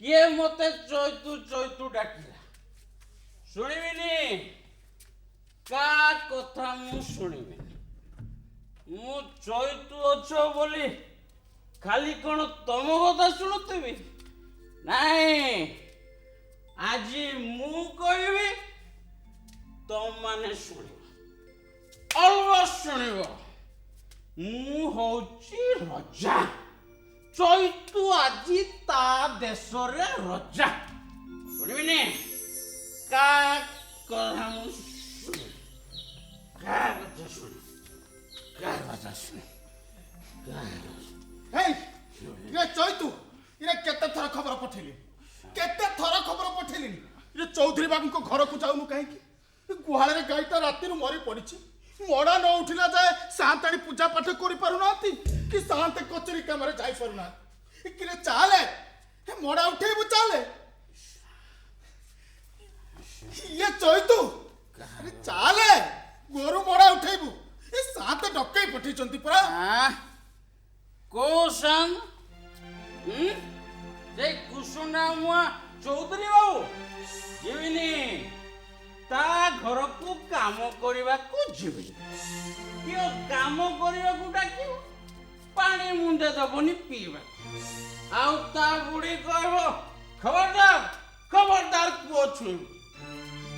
କିଏ ମତେ ଚୈତୁ ଚୈତୁ ଡାକିଲା ଶୁଣିବିନି କା କଥା ମୁଁ ଶୁଣିବିନି ମୁଁ ଚୈତୁ ଅଛ ବୋଲି ଖାଲି କ'ଣ ତମ କଥା ଶୁଣୁଥିବି ନାଇଁ ଆଜି ମୁଁ କହିବି ତମମାନେ ଶୁଣିବ ଅଲବତ ଶୁଣିବ ମୁଁ ହଉଛି ରଜା ଚୈତୁ ଆଜି ତା ଦେଶରେ ରଜା ଶୁଣିବିନି କା କଥା ମୁଁ ଶୁଣିବି କା କଥା ଶୁଣି କା କଥା ଶୁଣି ଚୈତୁ ଇରେ କେତେ ଥର ଖବର ପଠେଇଲି କେତେ ଥର ଖବର ପଠେଇଲିଣି ଇରେ ଚୌଧୁରୀ ବାବୁଙ୍କ ଘରକୁ ଯାଉନୁ କାହିଁକି ଗୁହାଳରେ ଗାଈଟା ରାତିରୁ ମରି ପଡ଼ିଛି ମଡ଼ା ନ ଉଠିଲା ଯାଏ ସାନ୍ତାଣୀ ପୂଜା ପାଠ କରିପାରୁନାହାନ୍ତି କି ସାନ୍ତେ କଚେରୀ କାମରେ ଯାଇପାରୁନାହାନ୍ତି କିରେ ଚାଲେ ମଡ଼ା ଉଠେଇବୁ ଚାଲେ ଇଏ ଚୈତୁ ଚାଲେ ଗୋରୁ ମଡ଼ା ଉଠେଇବୁ ଏ ସାନ୍ତେ ଡକେଇ ପଠେଇଛନ୍ତି ପରା କୋଉ ସାନ୍ ସେ କୁସୁନା ମୁଆ ଚୌଧୁରୀ ବାବୁ ଯିବିନି ତା ଘରକୁ କାମ କରିବାକୁ ଯିବି କିଏ କାମ କରିବାକୁ ଡାକିବ ପାଣି ମୁଣ୍ଡେ ଦବନି ପିଇବାକୁ ଆଉ ତା ବୁଢ଼ୀ କହିବ ଖବରଦାର ପୁଅ ଛୁଇଁବୁ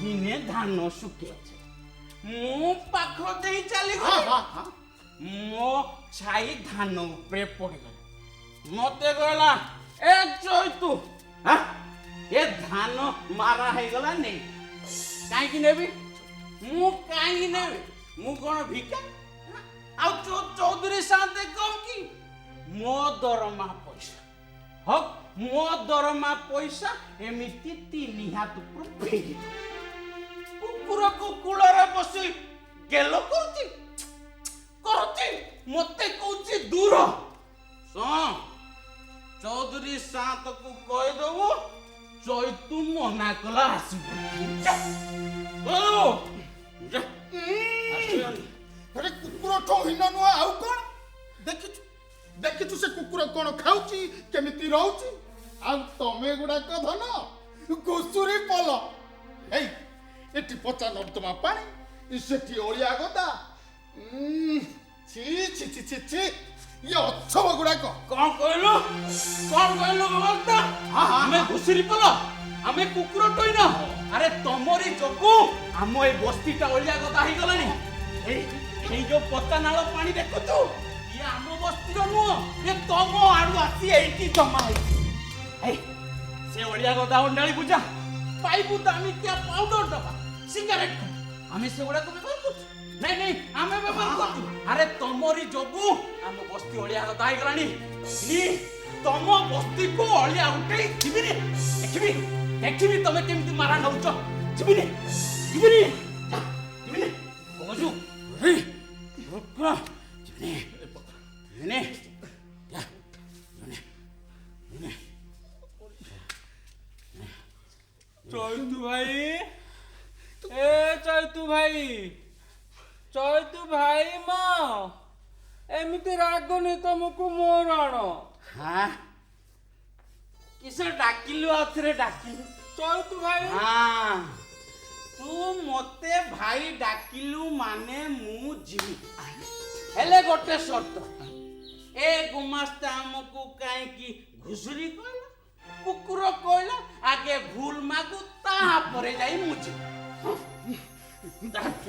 ଦିନେ ଧାନ ଶୁଖିଲା ମୁଁ ପାଖ ଦେଇ ଚାଲିଗଲି ମୋ ଛାଇ ଧାନ ଉପରେ ପଡ଼ିଗଲା ମତେ କହିଲା ଏ ଚୈତୁ ଏ ଧାନ ମାରା ହେଇଗଲା ନେଇ କାହିଁକି ନେବି ମୁଁ କାହିଁକି ନେବି ମୁଁ କ'ଣ ଭିକା ଆଉ ଚୌଧୁରୀ ସାନ୍ତେ କମ୍ କି ମୋ ଦରମା ପଇସା ହକ୍ ମୋ ଦରମା ପଇସା ଏମିତି 3 ହାତ ଉପରୁ ଫେରି କୁକୁରକୁ କୂଳରେ ବସି ଗେଲ କରୁଛି ମତେ କହୁଛି ଦୂର ଚୌଧୁରୀ ସାନ୍ତକୁ କହିଦବୁ ଚୈତୁ ମନା କଲା ଆସିବ କୁକୁରଠୁ ହୀନ ନୁହଁ ଆଉ କ'ଣ ଦେଖିଛୁ ସେ କୁକୁର କ'ଣ ଖାଉଛି କେମିତି ରହୁଛି ଆଉ ତମେ ଗୁଡାକ ଧନ ଘୁଷୁରୀ ପଲ ଏଇ ଏଠି ପଚା ନର୍ଦ୍ଦମା ପାଣି ସେଠି ଅଳିଆ ଗଦା ଛି ଛି ଛି ଛି ଛି ଇଏ ଅଛବ ଗୁଡାକ କ'ଣ କହିଲୁ ଆମେ ଘୁଷୁରୀ ପଲ ଆମେ କୁକୁର ଟଇନ ଆରେ ତମରି ଯୋଗୁ ଆମ ଏ ବସ୍ତିଟା ଅଳିଆ ଗଦା ହେଇଗଲାଣି ଏଇ ଯୋଉ ପଚା ନାଳ ପାଣି ଦେଖୁଛୁ ଇଏ ଆମ ବସ୍ତିର ନୁହଁ ଏ ତମ ଆଡୁ ଆସି ଏଇଠି ଜମା ହେଇଛି ସେ ଅଳିଆ ଗଦା ଅଣ୍ଡାଳି ପୂଜା ପାଇବୁ ଦାମିକିଆ ପାଉଡର ଡବା ସିଗାରେଟ ଆମେ ସେଗୁଡାକୁ ବ୍ୟବହାର କରୁଛୁ ନାଇଁ ଆମେ ବ୍ୟବହାର କରୁଛୁ ଆରେ ତମରି ଯୋଗୁ ଆମ ବସ୍ତି ଅଳିଆ ଗଦା ହେଇଗଲାଣି ତମ ବସ୍ତିକୁ ଅଳିଆ ଉଠେଇ ଯିବିନି ଦେଖିବି ତମେ କେମିତି ମାରା ନଉଛ ଯିବିନି କହୁଛୁ ଚୈତୁ ଭାଇ ମା ଏମିତି ରାଗନି ତମକୁ ମୋର ଆଣ କିସ ଡାକିଲୁ ଆଉ ଥରେ ଡାକିଲୁ ଚୈତୁ ଭାଇ ତୁ ମତେ ଭାଇ ଡାକିଲୁ ମାନେ ମୁଁ ଯିବି ହେଲେ ଗୋଟେ ସର୍ତ୍ତ ଏ ଗୁମାସ୍ତା ଆମକୁ କାହିଁକି ଘୁଷୁରୀ କହିଲା କୁକୁର କହିଲା ଆଗେ ଭୁଲ ମାଗୁ ତାପରେ ଯାଇ ମୁଁ ଯିବି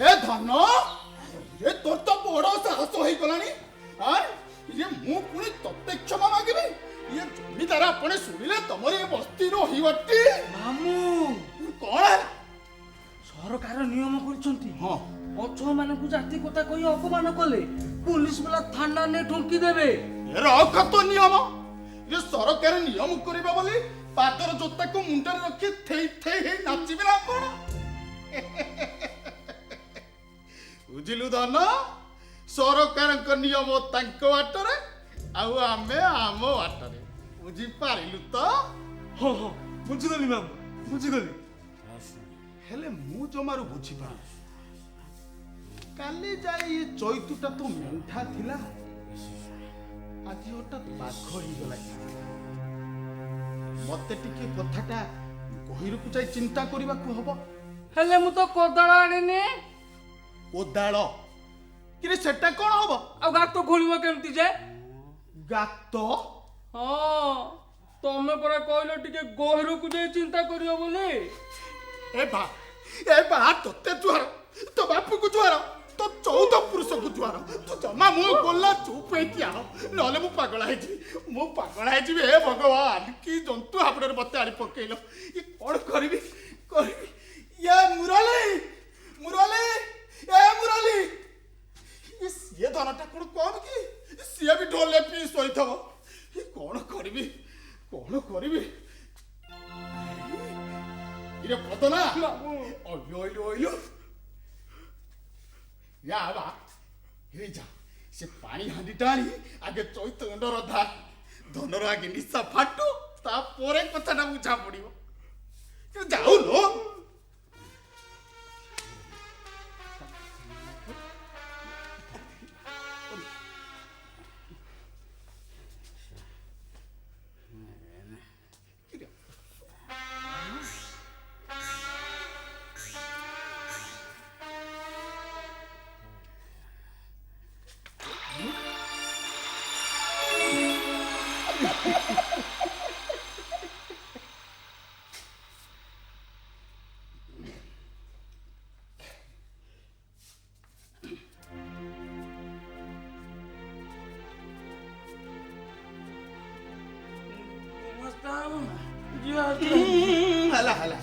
ଏ ଧନ ଏ ତୋର ତ ବଡ ସାହସ ହେଇଗଲାଣି ଇଏ ମୁଁ ପୁଣି ତତେ କ୍ଷମା ମାଗିବି ଇଏ ଜମିଦାର ଆପଣ ଶୁଣିଲେ ତମର ଏ ବସ୍ତି ରହିବଟି ମାମୁଁ କ'ଣ ହେଲା ସରକାର ନିୟମ କରିଛନ୍ତି ପଛୁଆ ମାନଙ୍କୁ ଜାତି କଥା କହି ଅପମାନ କଲେ ପୁଲିସ ବାଲା ଥାନା ନେଇ ଠୁଙ୍କି ଦେବେ ରଖ ତ ନିୟମ ଇଏ ସରକାର ନିୟମ କରିବେ ବୋଲି ପାଦର ଜୋତାକୁ ମୁଣ୍ଡରେ ରଖି ଥେଇ ହେଇ ନାଚିବେ ନା କ'ଣ ବୁଝିଲୁ ଧନ ସରକାରଙ୍କ ନିୟମ ତାଙ୍କ ବାଟରେ ଆଉ ଆମେ ଆମ ବାଟରେ ବୁଝିପାରିଲୁ ତ ହଁ ବୁଝିଗଲି ମାମୁଁ ବୁଝିଗଲି ହେଲେ ମୁଁ ଜମାରୁ ବୁଝିପାରୁନି କାଲି ଯାଏ ଏ ଚୈତୁଟା ତ ମେଣ୍ଢା ଥିଲା ଆଜି ହଠାତ୍ ବାଘ ହେଇଗଲା ମତେ ଟିକେ କଥାଟା ଗହିରକୁ ଯାଇ ଚିନ୍ତା କରିବାକୁ ହବ। ହେଲେ ମୁଁ ତ କୋଦାଳ ଆଣିନି। କୋଦାଳ କିରେ ସେଟା କଣ ହବ? ଆଉ ଗାତ ଖୋଳିବ କେମିତି ଯେ? ଗାତ? ହଁ ତମେ ପରା କହିଲ ଟିକେ ଗହିରକୁ ଯାଇ ଚିନ୍ତା କରିବ ବୋଲି। ଏ ବା ତତେ ଜୁହାର, ତୋ ବାପୁକୁ ଜୁହାର, ତୋ 14 ପୁରୁଷକୁ ଜୁହାର। ତୁ ଜମା ମୁଁ ବୋଲା ଚୁପ୍ ହେଇକି ଆହ, ନହେଲେ ମୁଁ ପାଗଳା ହେଇଯିବି। ହେ ଭଗବାନ, କି ଜନ୍ତୁ ହାବୁଡରେ ମତେ ଆଣି ପକେଇଲ। କଣ କରିବି? ଏ ମୁରଲି, ସିଏ ଧନଟା କଣ କମ କି? ସିଏ ବି ଢୋଲେ ପିଇ ଶୋଇଥବ। କଣ କରିବି? ଇରେ ପଦନା, ଅଇଲୁ ଯା ସେ ପାଣି ହାଣ୍ଡିଟା ଆଣି ଆଗେ ଚୈତ ଗଣ୍ଡର ଧନର ଆଗେ ନିଶା ଫାଟୁ, ତାପରେ କଥାଟା ବୁଝା ପଡିବ। ଯାଉନ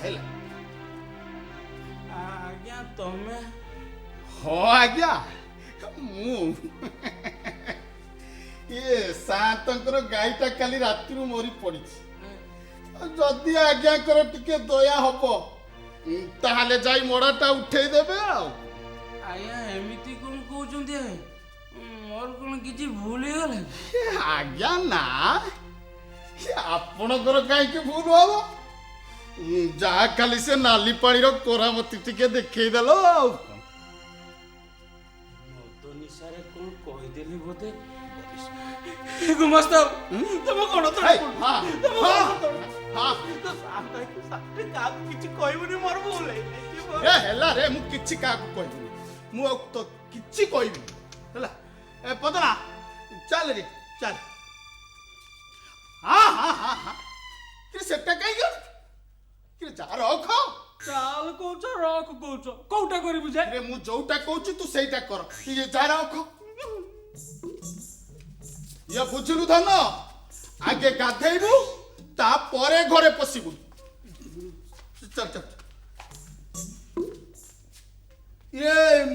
ହେଲା। ଆଜ୍ଞା ତମେ? ହଁ ଆଜ୍ଞା, ମୁଁ ସାତଙ୍କର ଗାଈଟା କାଲି ରାତିରୁ ମରି ପଡିଛି। ଯଦି ଆଜ୍ଞାଙ୍କର ଟିକେ ଦୟା ହବ ତାହେଲେ ଯାଇ ମଡ଼ାଟା ଉଠେଇ ଦେବେ। ଆଉ ଆଜ୍ଞା ଏମିତି କଣ କହୁଛନ୍ତି? ମୋର କଣ କିଛି ଭୁଲ ହେଇଗଲା? ଆଜ୍ଞା ନା, ଆପଣଙ୍କର କାହିଁକି ଭୁଲ ହବ? ଯାହା ଖାଲି ସେ ନାଲି ପାଣିର କରାମତି ଟିକେ ଦେଖେଇଦେଲ। ଆଉ ମଦ ନିଶାରେ କଣ କହିଦେଲି ବୋଧେ। ଗୁମାସ୍ତା ତମେ କଣ କାହାକୁ କିଛି କହିବୁନି? ମୋର ଭୁଲ ହେଲା ରେ, ମୁଁ କିଛି କାହାକୁ କହିବିନି। ମୁଁ ଆଉ ତ କିଛି କହିବିନି ହେଲା। ଏ ପଦନା ଚାଲ ରେ ଚାଲ। ହଁ ସେଟା କାହିଁକି? ଯା ରଖ। ଚାଲ କହୁଛ, ରଖ କହୁଛ, କୋଉଟା କରିବୁ ଯେ? ମୁଁ ଯୋଉଟା କହୁଛି ତୁ ସେଇଟା କର। ଯା ରଖ। ବୁଝିଲୁ ଧନ, ଆଗେ ଗାଧେଇବୁ, ତାପରେ ଘରେ ପଶିବୁ। ଚାଲ।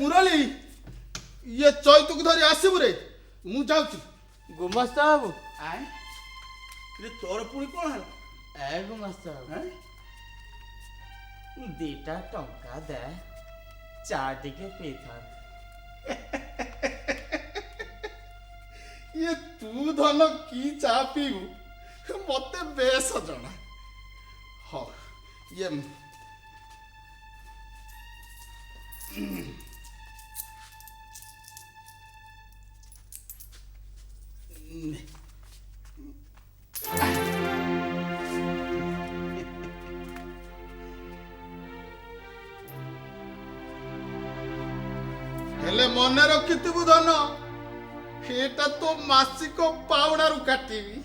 ମୁରଲି, ଚୈତକୁ ଧରି ଆସିବୁ ରେ, ମୁଁ ଯାଉଛି। ଗୁମାସ୍ତା ବାବୁ, ତୋର ପୁଣି କଣ ହେଲା? ଗୁମାସ୍ତା ବାବୁ, 2ଟା ଟଙ୍କା ଦେ, ଚା ଟିକେ ପିଇଥାନ୍ତି। ତୁ ଧନ କି ଚା ପିଇବୁ ମତେ ବେଶ ଜଣା। ହଉ ହେଲେ ମନେ ରଖିଥିବୁ ଧନ, ଏଟା ତ ମାସିକ ପାଉଣାରୁ କାଟିବି।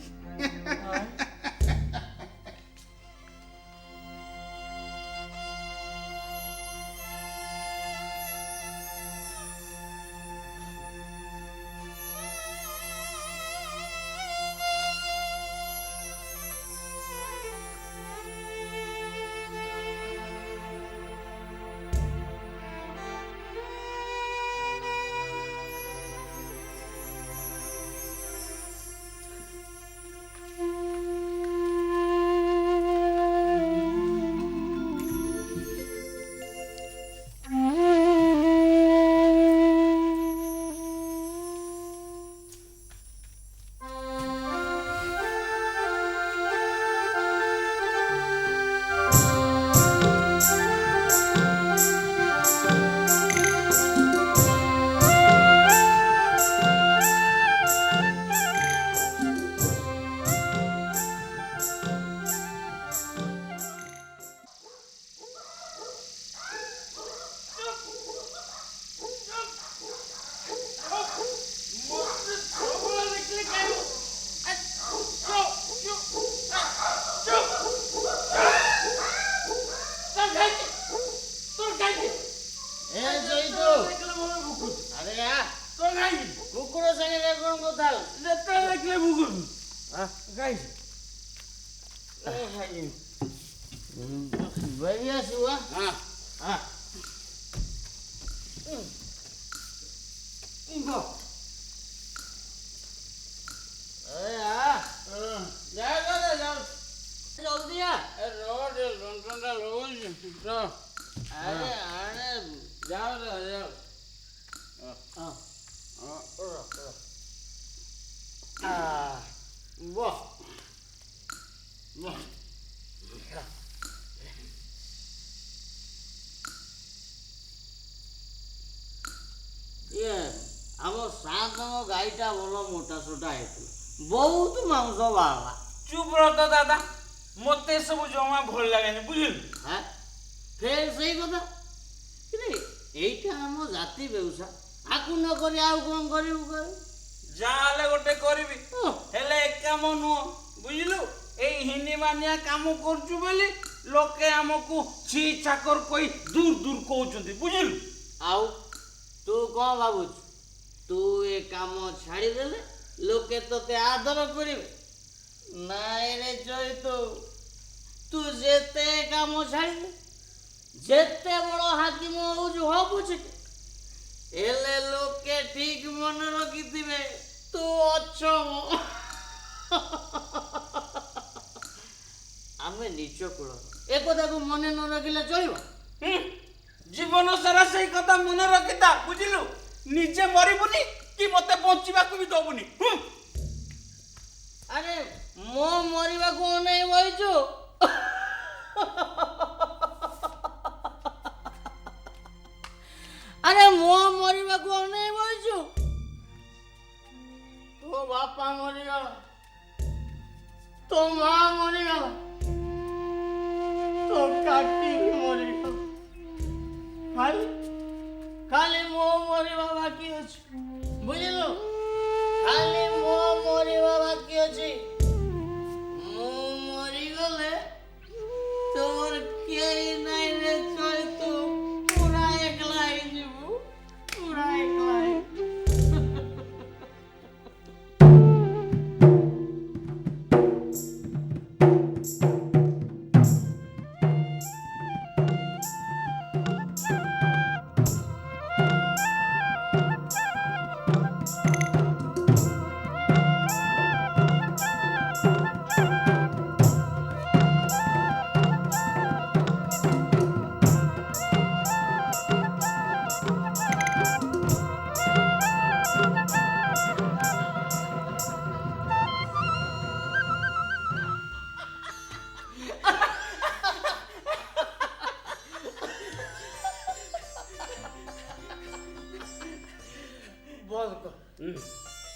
ଖାଇଛି ଭାଇ ଆସିବ ହଁ ହଁ ଜଲ୍ଦି ଆ ଲଣ୍ଠନଟା ଲଗଉଛି ଆରେ ଆରେ ଯାଅ ବହ ଇଏ ଆମ ସାତଙ୍କ ଗାଈଟା ଭଲ ମୋଟା ସୋଟା ହେଇଥିଲା ବହୁତ ମାଂସ ବାହାରିଲା ଚୁପ୍ ରହ ତ ଦାଦା ମତେ ସବୁ ଜମା ଭଲ ଲାଗେନି ବୁଝିଲୁ হ্যাঁ ফের সেই কথা কিরে এইটা ଆମ ଜାତି ବ୍ୟବସାୟ ଆକୁ ନ କରି ଆଉ କ'ଣ କରିବୁ କହ ଯାହାହେଲେ ଗୋଟେ କରିବି ହେଲେ ଏ କାମ ନୁହଁ ବୁଝିଲୁ ଏଇ ହିନ୍ଦୀ ମାନିଆ କାମ କରୁଛୁ ବୋଲି ଲୋକେ ଆମକୁ ଛି ଚାକର କହି ଦୂର ଦୂର କହୁଛନ୍ତି ବୁଝିଲୁ ଆଉ ତୁ କ'ଣ ଭାବୁଛୁ ତୁ ଏ କାମ ଛାଡ଼ିଦେଲେ ଲୋକେ ତୋତେ ଆଦର କରିବେ ନାଇଁ ରେ ଚୈତୁ ତୁ ଯେତେ କାମ ଛାଡ଼ିଦେ ଯେତେ ବଡ଼ ହାକିମ ହଉଛୁ ହ ପଛକେ ହେଲେ ଲୋକେ ଠିକ ମନେ ରଖିଥିବେ ତୁ ଅଛମ ଆମେ ନିଚ କୂଳ ଏ କଥାକୁ ମନେ ନ ରଖିଲେ ଚଳିବ ଜୀବନ ସାରା ସେଇ କଥା ମନେ ରଖିଥା ବୁଝିଲୁ ନିଜେ ମରିବୁନି କି ମତେ ବଞ୍ଚିବାକୁ ବି ଦବୁନି ଆରେ ମୋ ମରିବାକୁ ଅନେଇ ବଇଛୁ ଆରେ ମୋ ମରିବାକୁ ଅନେଇ ବଇଛୁ ତୋ ବାପା ମରିଗଲା ତୋ ମା ମରିଗଲା ତୋ କାକି ମରିଗଲା ଖାଲି ଖାଲି ମୋ ମରିବା ବାକି ଅଛି ବୁଝିଲୁ ଖାଲି ମୋ ମରିବା ବାକି ଅଛି ମୁଁ ମରିଗଲେ ତୋର କେହି ନାଇଁ ରେ ଚୈତୁ ପୁରା ଏକଲା ହେଇଯିବୁ ପୁରା ଏକଲା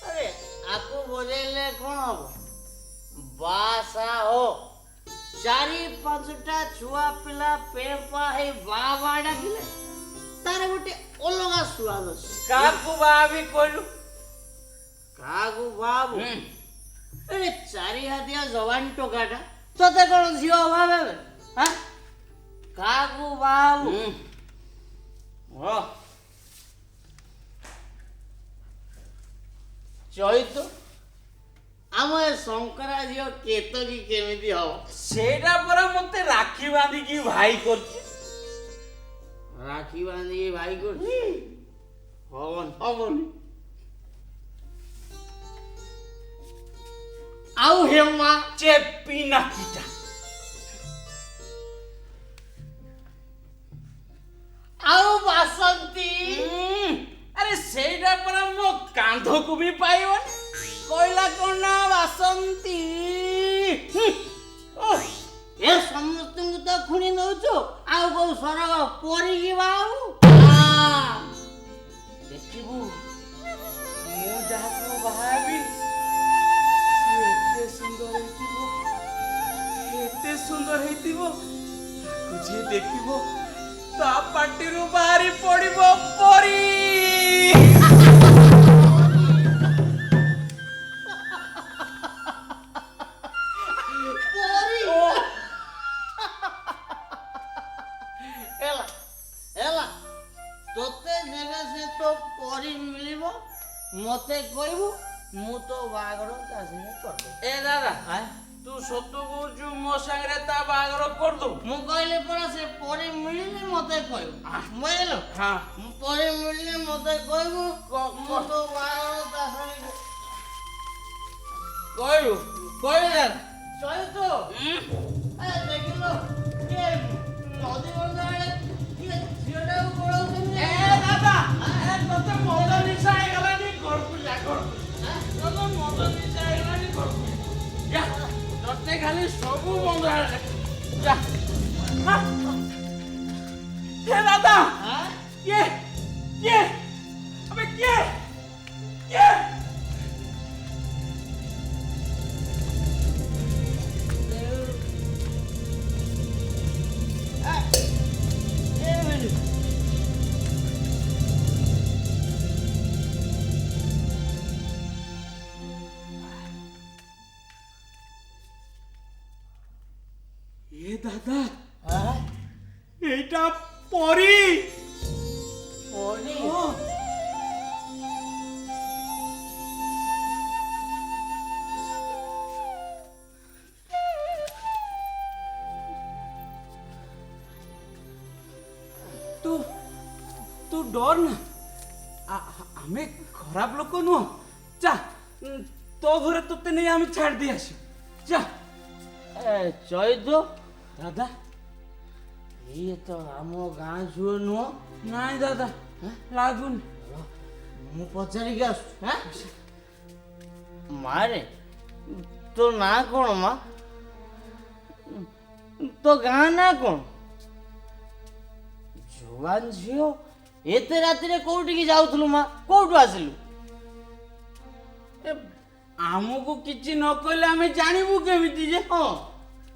আরে আকু বজাইলে কোন হব বাসা হো চারি পাঁচটা ছুয়া পিলা পেপা হেই বাবা ডাকিলে তার গোটে অলগা সুয়াদ আছে କାହାକୁ ବାହାବି କହିଲୁ কাগু বাবু আরে চারি হাতিয়া জবান টোকাটা তোতে কোন ঝিও অভাব হবে হ্যাঁ কাগু বাবু চৈতু ଆମ ଏ ଶଙ୍କରା ଝିଅ କେତକୀ କେମିତି ହବ ସେଇଟା ପରା ମତେ ରାକ୍ଷୀ ବାନ୍ଧିକି ଭାଇ କରୁଛି ରାକ୍ଷୀ ବାନ୍ଧିକି ଭାଇ କରୁଛି ହବନି ଆଉ ହେମା ଚେପି ନାକିଟା ଆଉ ବାସନ୍ତୀ ଆରେ ସେଇଟା ପରା ମୋ କାନ୍ଧକୁ ବି ପାଇବନି କହିଲା କଣ ନା ବାସନ୍ତୀ ଏ ସମସ୍ତଙ୍କୁ ତ ଖୁଣି ନଉଛୁ ଆଉ କୋଉ ସରଗ ପରିକି ବାବୁ ଦେଖିବୁ ମୁଁ ଯାହାକୁ ବାହାବି ଏତେ ସୁନ୍ଦର ହେଇଥିବ ତାକୁ ଯିଏ ଦେଖିବ ତା ପାଟିରୁ ବାହାରି ପଡିବ ପରି তোতে যেবে সে তো পরি মিলিব মতে কইবু ମୁଁ ତ ବାହାଘର ତା ସାଙ୍ଗେ କରିଦେବି। ଏ ଦାଦା ଆଁ? ତୁ ସତ କହୁଛୁ ମୋ ସାଙ୍ଗରେ ତା ବାହାଘର କରିଦବୁ? ମୁଁ କହିଲି ପରା ସେ ପରେ ମିଳିଲେ ମତେ କହିବୁ ବୁଝିଲୁ। ହଁ ମୁଁ ପରେ ମିଳିଲେ ମତେ କହିବୁ ମୁଁ ତ ବାହାଘର ତା ସାଙ୍ଗେ କହିବୁ କହିବୁ ଦାଦା। ସହିତ ଦେଖିଲୁ କିଏ ନଦୀ ବନ୍ଧ ଆଡେ କିଏ ଝିଅଟାକୁ ପଳଉଛନ୍ତି। ଏ ଦାଦା ତତେ ମଦ ନିଶା ହେଇଗଲାନି ଘରକୁ ଯା ଘରକୁ ତତେ ମଦ ନିଶା ହେଇଗଲାନି ଘରକୁ ଯା ତତେ ଖାଲି ସବୁ ବନ୍ଦ ଯା ଏ ଦାଦା କିଏ କିଏ ଆବେ କିଏ କିଏ ए दादा এইটা পরি পরি तू तू डर ना आमे खराब लोक नुह जा तो घरे तोते नहीं आमे छाड़ दी आसो जा ଚୈତ दादा ଇଏ ତ ଆମ ଗାଁ ଝିଅ ନୁହଁ। ନାଇଁ ଦାଦା ଲାଗୁନି ମୁଁ ପଚାରିକି ଆସୁଛି। ମାରେ ତୋ ନାଁ କଣ ମା? ତୋ ଗାଁ ନାଁ କଣ? ଜୁଆନ ଝିଅ ଏତେ ରାତିରେ କୋଉଠିକି ଯାଉଥିଲୁ ମା? କୋଉଠୁ ଆସିଲୁ? ए ଆମକୁ କିଛି ନ କହିଲେ ଆମେ ଜାଣିବୁ କେମିତି ଯେ ହଁ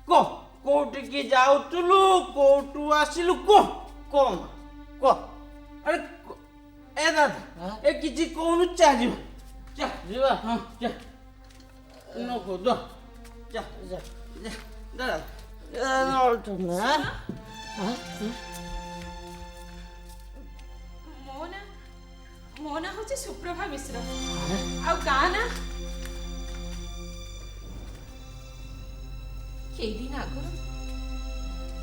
କହ କୋଉଠିକି ଯାଉଥିଲୁ କୋଉଠୁ ଆସିଲୁ କହ କହ ମା କହ। ଆରେ ଏ ଦାଦା ଏ କିଛି କହୁନୁ ଚାଲିବ ଯା ଯିବା ହଁ ଯା ନ କହ ଯା ଯା ଯା ଯା ଦାଦା ମୋ ନାଁ ହଉଛି ସୁପ୍ରଭା ମିଶ୍ର ଆଉ ଗାଁ ନା କେଇଦିନ ଆଗରୁ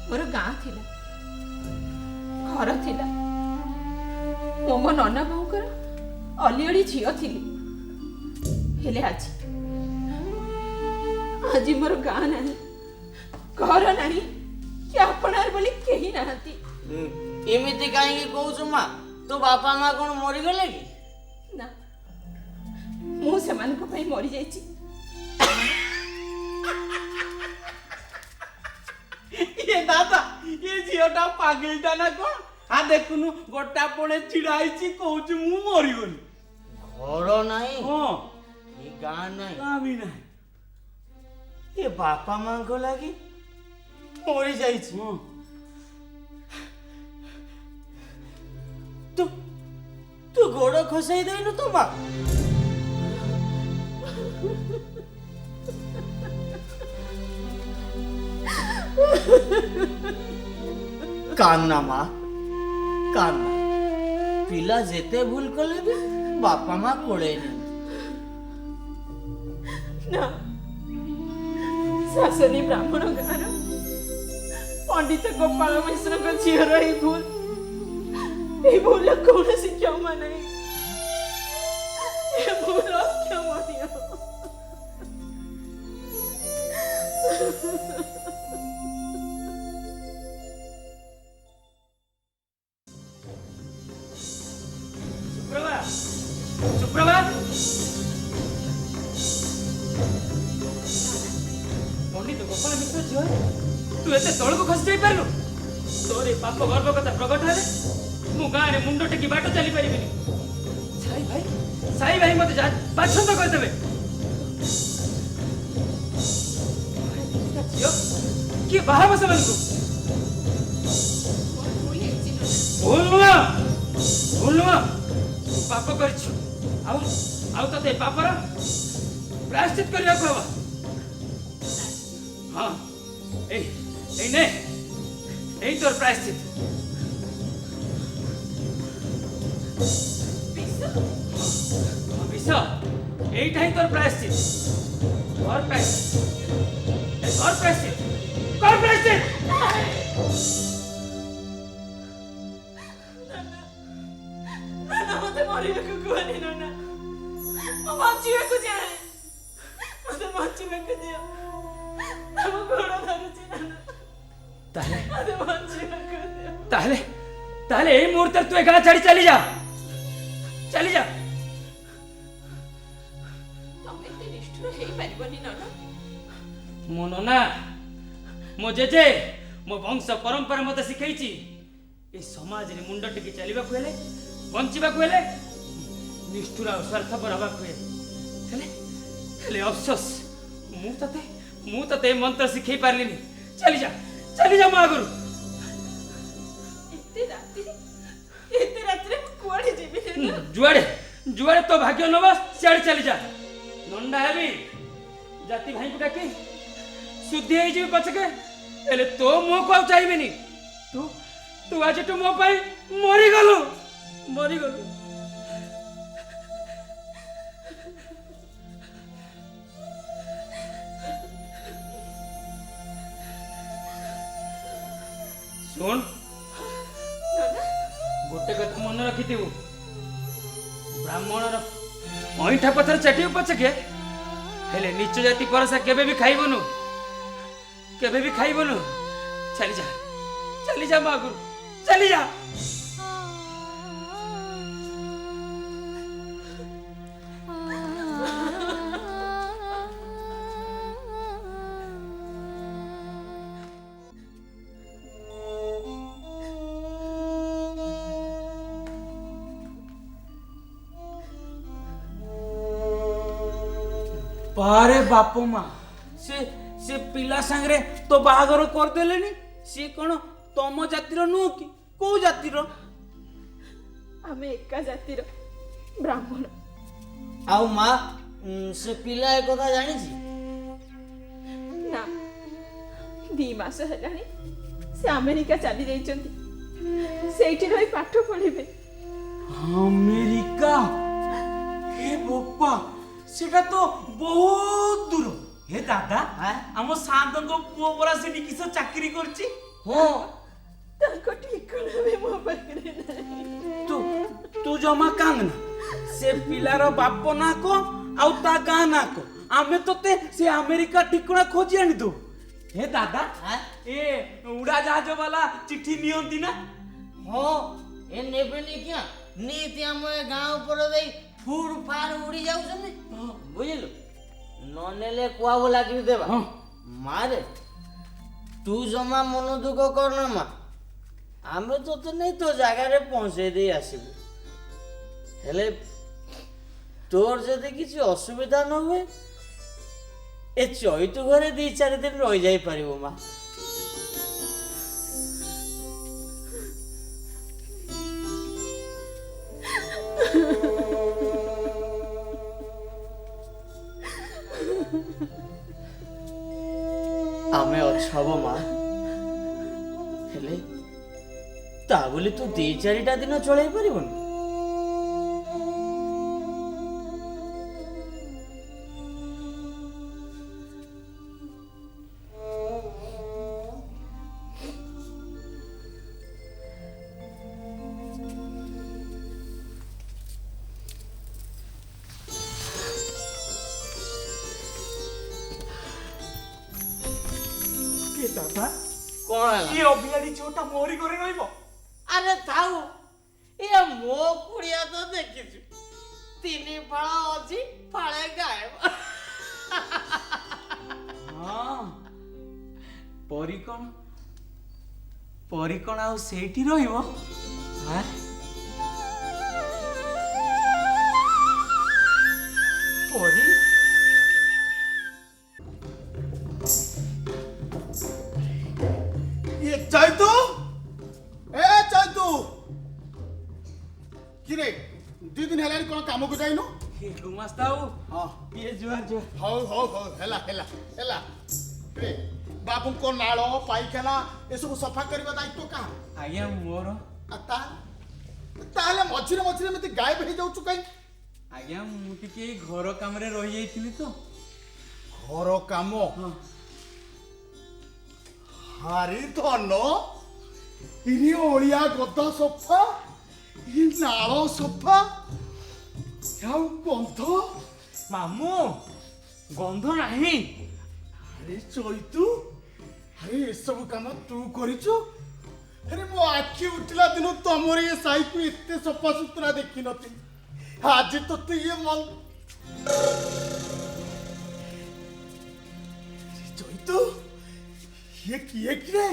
ମୋର ଗାଁ ଥିଲା ଘର ଥିଲା ମୁଁ ମୋ ନନା ବୋଉଙ୍କର ଅଲିଅଳି ଝିଅ ଥିଲି ହେଲେ ଆଜି ମୋର ଗାଁ ନାହିଁ ଘର ନାହିଁ କି ଆପଣାର ବୋଲି କେହି ନାହାନ୍ତି। ଏମିତି କାହିଁକି କହୁଛୁ ମା? ତୋ ବାପା ମା କଣ ମରିଗଲେ କି? ନା ମୁଁ ସେମାନଙ୍କ ପାଇଁ ମରିଯାଇଛି। ये दादा ये झीटा पागलटा ना कौन आ देखुनु गोटा पड़े छिड़ाई कहूँ मु मरीगली घर नहीं हाँ ये गाँ नहीं गाँ भी नहीं ये बापा माँ को लगी मरी जाइछि। हाँ तू तू गोड़ खसाई देनु तो माँ कान्ना माँ कान्ना पिला जेते भूल कले भी बापा माँ कोड़े ना शासनी ब्राह्मण गाँव पंडित गोपाल मिश्र को झीर भूल कौन सी क्षमा नहीं भूल क्षमणीय। सुप्रभात पंडित गोपाल मिश्र झील तू एते तल को खसी जाई पारलु तोरे पाप गर्भ कथा प्रकट हेले मु गाँ रे मुंड टेकी बाट चली पारिबिनी साई भाई मते बाछंद कर देबे झियो कि बाहा बसलन को भूल नुआ पाप करछु आउ तते पापर प्रायश्चित करिया को हवा हाँ ए ने ए तोर प्रायश्चित विष এইটা ହିଁ ତୋର ପ୍ରାୟଶ୍ଚିତ। କର ପ୍ରାୟଶ୍ଚିତ, କର ପ୍ରାୟଶ୍ଚିତ, କର ପ୍ରାୟଶ୍ଚିତ। ନନା ମତେ ମରିବାକୁ କୁହନି ନନା, ମୁଁ ବଞ୍ଚିବାକୁ ଚାହେଁ, ମତେ ବଞ୍ଚିବାକୁ ଦିଅ, ତମ ଗୋଡ଼ ଧରୁଛି ନନା, ତାହେଲେ ମତେ ବଞ୍ଚିବାକୁ ଦିଅ। ତାହେଲେ ତାହେଲେ এই মুহূর্তে তুই গাঁ ছাড়ি চালি যা, চালি যা। ତମେ ଏତେ ନିଷ୍ଠୁର ହେଇପାରିବନି ନନା। ମୋ ନନା, ମୋ ଜେଜେ, ମୋ ବଂଶ ପରମ୍ପରା ମତେ ଶିଖେଇଛି ଏ ସମାଜରେ ମୁଣ୍ଡ ଟେକି ଚାଲିବାକୁ ହେଲେ, ବଞ୍ଚିବାକୁ ହେଲେ ନିଷ୍ଠୁର ଆଉ ସ୍ୱାର୍ଥପର ହବାକୁ ହେଲେ ହେଲେ ଅଫସୋସ ମୁଁ ତତେ ଏ ମନ୍ତ୍ର ଶିଖେଇ ପାରିଲିନି। ଚାଲି ଯା ମୋ ଆଗରୁ। ଏତେ ରାତିରେ ମୁଁ କୁଆଡେ ଯିବି ନନା? ଯୁଆଡେ ତୋ ଭାଗ୍ୟ ନବ ସିଆଡେ ଚାଲି ଯା। ନଣ୍ଡା ହେବି, ଜାତି ଭାଇଙ୍କୁ ଡାକି ଶୁଦ୍ଧି ହେଇଯିବି ପଛକେ, ହେଲେ ତୋ ମୁହଁକୁ ଆଉ ଚାହିଁବିନି। ତୁ ଆଜିଠୁ ମୋ ପାଇଁ ମରିଗଲୁ। ଶୁଣ, ଗୋଟେ କଥା ମନେ ରଖିଥିବୁ, ବ୍ରାହ୍ମଣର ଅଇଁଠା ପଥର ଚାଟିବୁ ପଛକେ, ହେଲେ ନିଚ ଜାତି ପରସା କେବେ ବି ଖାଇବନୁ। ଚାଲି ଯା ମୋ ଆଗରୁ, ଚାଲି ଯା। ପାରେ ବାପ ମା, ସେ ପିଲା ସାଙ୍ଗରେ ତ ବାହାଘର କରିଦେଲେନି। ସେ କ'ଣ ତମ ଜାତିର ନୁହଁ କି? କୋଉ ଜାତିର? ଆମେ ଏକା ଜାତିର ବ୍ରାହ୍ମଣ। ଆଉ ମା, ସେ ପିଲା ଏ କଥା ଜାଣିଛି? ନା, 2 ମାସ ହେଲାଣି ସେ ଆମେରିକା ଚାଲି ଯାଇଛନ୍ତି, ସେଇଠି ରହି ପାଠ ପଢିବେ। ଆମେରିକା? ହେ ବୋପା, সেটা তো বহুত দূর। হে দাদা, আমার সান্তଙ୍କ পুଅ পରା সেଠି কিସ চাকরি করছি? ହଁ, ତାଙ୍କ ଠିକଣା ବି ମୋ ପାଖରେ ନାହିଁ। ତୁ ଜମା କାଙ୍ଗନା, ସେ ପିଲାର ବାପ ନା କ ଆଉ ତା ଗାଁ ନା କ, ଆମେ ତତେ ସେ ଆମେରିକା ଠିକଣା ଖୋଜି ଆଣି ଦଉ। ହେ ଦାଦା, ଏ ଉଡାଜାହାଜ ବାଲା ଚିଠି ନିଅନ୍ତି ନା? ହଁ, ଏ ନେବେନି କିଆ? ନିତି ଆମ ଏ ଗାଁ ଉପରେ ଦେଇ ଫୁଡ ଫାର ଉଡି ଯାଉଛନ୍ତି, ବୁଝିଲୁ? ନ ନେଲେ କୁଆବୁ ଲାଗି ଦେବା। ମାରେ, ତୁ ଜମା ମନ ଦୁଃଖ କରନା ମା, ଆମେ ତତେ ନେଇ ତୋ ଜାଗାରେ ପହଞ୍ଚେଇ ଦେଇ ଆସିବୁ। ହେଲେ ତୋର ଯଦି କିଛି ଅସୁବିଧା ନ ହୁଏ, ଏ ଚୈତୁ ଘରେ 2-4 ଦିନ ରହିଯାଇ ପାରିବ ମା। ଆମେ ଅଛବ ମା, ହେଲେ ତା ବୋଲି ତୁ 2-4ଟା ଦିନ ଚଳେଇ ପାରିବୁନି। দাদা, କଣ ହେଲା? ଏ ଅଭିଆଡି ଝିଅଟା ମୋରି ଘରେ ରହିବ? ଆରେ ଥାଉ, ଏ ମୋ କୁଡିଆ ତ ଦେଖିଛୁ, 3 ଫାଳ ଅଛି, ଫାଳେ ଗାଏବ। ହଁ, ପରି କଣ ଆଉ ସେଇଠି ରହିବ? ପରି? চৈতু, চৈতু, কিরে 2 দিন হেলানি কোন কামକୁ যাইনু? গুমাস্তা ହଁ, ଇଏ ଜୁହାର। ହଉ ହେଲା। ରେ ବାବୁଙ୍କ ନାଳ ପାଇଖାନା ଏସବୁ ସଫା କରିବା ଦାୟିତ୍ୱ କାହା? ଆଜ୍ଞା ମୋର। ତାହେଲେ ମଝିରେ ଏମିତି ଗାୟବ ହେଇଯାଉଛୁ କାହିଁ? ଆଜ୍ଞା ମୁଁ ଟିକେ ଏଇ ଘର କାମରେ ରହିଯାଇଥିଲି ତ। ଘର କାମ ହାରି ଧନ ଇନି ଅଳିଆ ଗଦା ସଫା ଇ ନାଳ ସଫା ଆଉ ଗନ୍ଧ ମାମୁଁ ଗନ୍ଧ ନାହିଁ। ଆରେ ଚୈତୁ ଆରେ ଏସବୁ କାମ ତୁ କରିଛୁ? ଆରେ ମୋ ଆଖି ଉଠିଲା ଦିନ ତମର ଏ ସାହିକୁ ଏତେ ସଫା ସୁତୁରା ଦେଖିନଥିଲି। ଆଜି ତତେ ଇଏ ମନ ଚୈତୁ ଇଏ କିଏ କିରେ?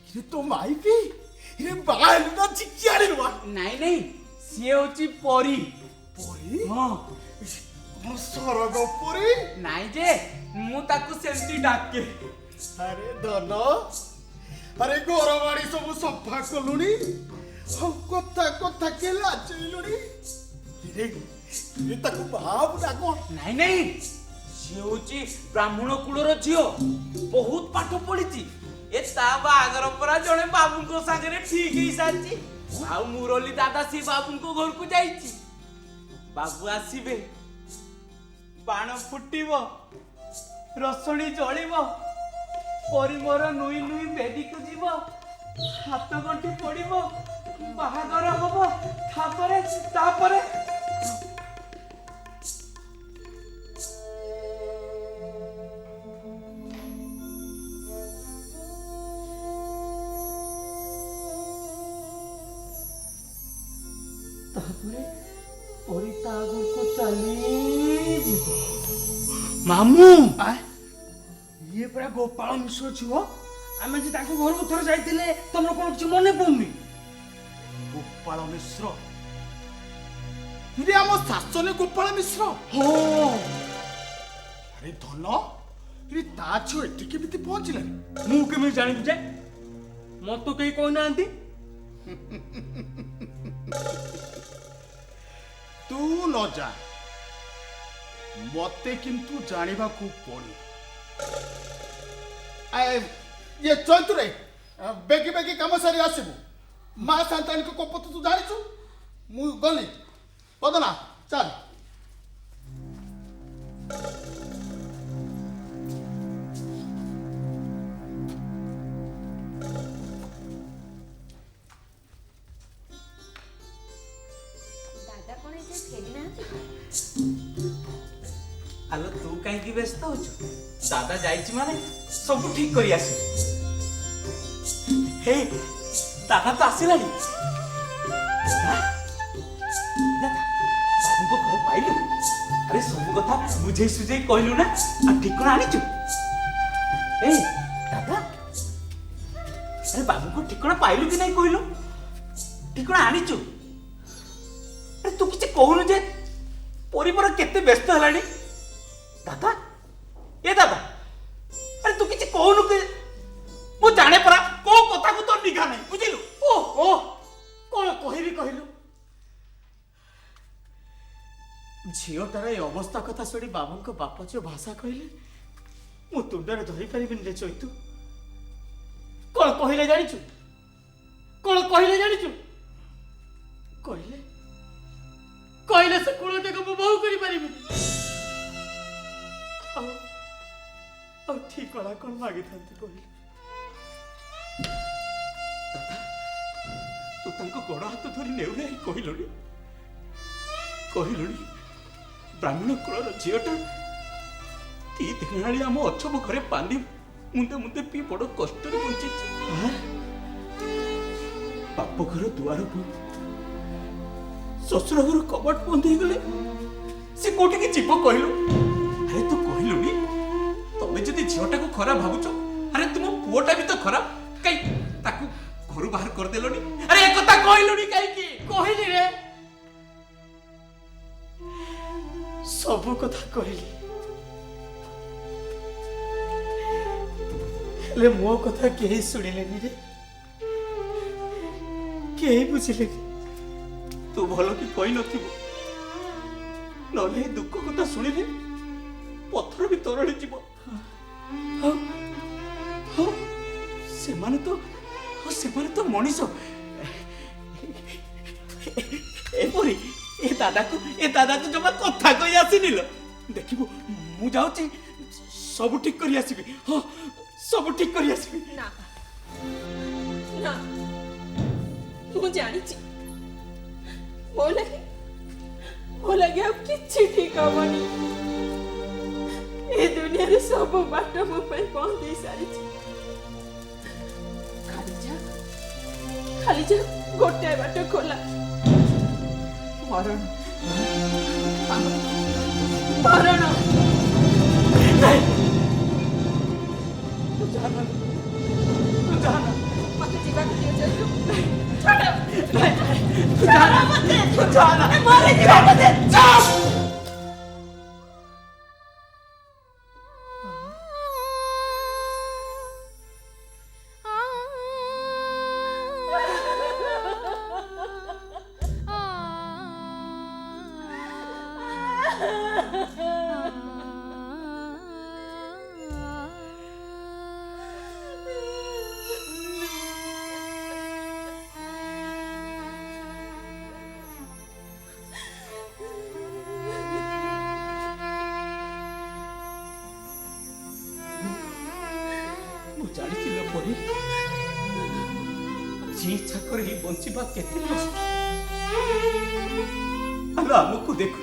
ଇଏ ତୋ ମାଇପି? ଇଏ ବାହା ହେଲୁ ନା ଚିକି ଆଣିଲୁ? ନାଇଁ ନାଇଁ ସିଏ ହଉଛି ପରୀ। ପରି? ହଁ କଣ ସରଗ ପରି? ନାଇଁ ଯେ ମୁଁ ତାକୁ ସେମିତି ଡାକେ। ଆରେ ଧନ ଆରେ ଘର ବାଡି ସବୁ ସଫା କଲୁଣି ଆଉ କଥା କଥା କେ ଲାଚେଇଲୁଣି ତାକୁ ଭାବୁ ନା କଣ? ନାଇଁ ନାଇଁ ସିଏ ହଉଛି ବ୍ରାହ୍ମଣ କୁଳର ଝିଅ, ବହୁତ ପାଠ ପଢିଛି। ଏ ତା ବାହାଘର ପରା ଜଣେ ବାବୁଙ୍କ ସାଙ୍ଗରେ ଠିକ ହେଇସାରିଛି। ଆଉ ମୁରଲି ଦାଦା ସେ ବାବୁଙ୍କ ଘରକୁ ଯାଇଛି। ବାବୁ ଆସିବେ, ବାଣ ଫୁଟିବ, ରସଣୀ ଜଳିବ, ପରିମର ନୁଇ ନୁଇ ବେଦିକୁ ଯିବ, ହାତ ଗଣ୍ଠି ପଡିବ, ବାହାଘର ହବ। ତାପରେ ପରି ତା ଘରକୁ ଚାଲିଯିବ। ମାମୁଁ ଆ? ଇଏ ପରା ଗୋପାଳ ମିଶ୍ର ଝିଅ। ଆମେ ଯେ ତାଙ୍କ ଘରକୁ ଥରେ ଯାଇଥିଲେ ତମର କଣ କିଛି ମନେ ପଡୁନି? ଗୋପାଳ ମିଶ୍ର ଇରେ ଆମ ଶାସନ ଗୋପାଳ ମିଶ୍ର। ହଁ ଆରେ ଧନ ଇରେ ତା ଝିଅ ଏଠି କେମିତି ପହଞ୍ଚିଲାନି? ମୁଁ କେମିତି ଜାଣିବି ଯେ? ମତେ ତ କେହି କହିନାହାନ୍ତି। ତୁ ନ ଯା ମତେ କିନ୍ତୁ ଜାଣିବାକୁ ପଡିବ। ଇଏ ଚୈତୁରେ ବେଗି ବେଗି କାମ ସାରି ଆସିବୁ। ମା ସାନ୍ତାଣୀଙ୍କ କୋପ ତୁ ଜାଣିଛୁ। ମୁଁ ଗଲି ପଦନା ଚାଲ। ଦାଦା କଣ ଏଯାଏ ଫେରି ନାହାନ୍ତି? ଆଲୋ ତୁ କାହିଁକି ବ୍ୟସ୍ତ ହଉଛୁ? ଦାଦା ଯାଇଛି ମାନେ ସବୁ ଠିକ କରି ଆସିବ। ହେ ଦାଦା ତ ଆସିଲାଣି। ବାବୁଙ୍କ ଘର ପାଇଲୁ? ଆରେ ସବୁ କଥା ବୁଝେଇ ସୁଝେଇ କହିଲୁ ନା? ଆଉ ଠିକଣା ଆଣିଛୁ? ଏ ଦାଦା ଆରେ ବାବୁଙ୍କ ଠିକଣା ପାଇଲୁ କି ନାଇଁ କହିଲୁ? ଠିକଣା ଆଣିଛୁ? ଆରେ ତୁ କିଛି କହୁନୁ ଯେ? ପରିବାର କେତେ ବ୍ୟସ୍ତ ହେଲାଣି। ଦାଦା ଏ ଦାଦା ଆରେ ତୁ କିଛି କହୁନୁ କି? ମୁଁ ଜାଣେ ପରା କୋଉ କଥାକୁ ତ ନିଘା ନାହିଁ ବୁଝିଲୁ। ଓ କଣ କହିବି କହିଲୁ? ଝିଅଟାର ଏ ଅବସ୍ଥା କଥା ଶୁଣି ବାବୁଙ୍କ ବାପ ଝିଅ ଭାଷା କହିଲେ ମୁଁ ତୁଣ୍ଡରେ ଧରି ପାରିବିନି ରେ ଚୈତୁ। କଣ କହିଲେ ଜାଣିଛୁ? କଣ କହିଲେ ଜାଣିଛୁ? କହିଲେ ସେ କୁଳଟାକୁ ମୁଁ ବୋହୁ କରିପାରିବିନି। ଆଉ ଠିକଣା କଣ ମାଗିଥାନ୍ତି କହିଲେ? ଦାଦା ତୁ ତାଙ୍କ ଗୋଡ଼ ହାତ ଧରି ନେଉରାଇ କହିଲୁଣି ବ୍ରାହ୍ମଣ କୁଳର ଝିଅଟା 3 ଦିନ ହେଲାଣି ଆମ ଅଛବ ଘରେ ପାନି ମୁନ୍ଦେ ମୁନ୍ଦେ ପିଇ ବଡ଼ କଷ୍ଟରେ ବଞ୍ଚିଛି। ବାପ ଘର ଦୁଆର ବନ୍ଦ, ଶ୍ୱଶୁର ଘର କବାଟ ବନ୍ଦ ହେଇଗଲେ ସେ କୋଉଠିକି ଯିବ କହିଲୁ? ଆରେ ତୁ କହିଲୁନି ତମେ ଯଦି ଝିଅଟାକୁ ଖରାପ ଭାବୁଛ, ଆରେ ତୁମ ପୁଅଟା ବି ତ ଖରାପ, କାଇଁ ତାକୁ ଘରୁ ବାହାର କରିଦେଲନି? ଆରେ ଏ କଥା କହିଲୁନି କାହିଁକି? କହିଲି ରେ, ସବୁ କଥା କହିଲି, ହେଲେ ମୋ କଥା କେହି ଶୁଣିଲେନି ରେ, କେହି ବୁଝିଲେନି। ତୁ ଭଲ କି କହିନଥିବୁ, ନହେଲେ ଏ ଦୁଃଖ କଥା ଶୁଣିଲେ ପଥର ବି ତରଳି ଯିବ। ସେମାନେ ତ ମଣିଷ, ଏ ଦାଦାକୁ ଜମା କଥା କହି ଆସିନିଲ। ଦେଖିବୁ ମୁଁ ଯାଉଛି ସବୁ ଠିକ କରି ଆସିବି। ହଁ ସବୁ ଠିକ କରି ଆସିବି। ନା ନା ମୁଁ ଜାଣିଛି ମୋ ଲାଗି ଆଉ କିଛି ଠିକ ହବନି। ଏ ଦୁନିଆରେ ସବୁ ବାଟ ମୋ ପାଇଁ ବନ୍ଦ ହେଇ ସାରିଛି। ଖାଲି ଯା ଗୋଟାଏ ବାଟ ଖୋଲା, ମରଣ। ମରଣ। ମତେ ଯିବାକୁ ଦିଅ ଜୟୁ। ଛାଡ଼ ମତେ। ମରେ ଯିବାକୁ ଦେ। ଜାଣିଥିଲ ପରି ଯେ ଇଚ୍ଛା କରି ବଞ୍ଚିବା କେତେ କଷ୍ଟ। ଆମେ ଆମକୁ ଦେଖୁ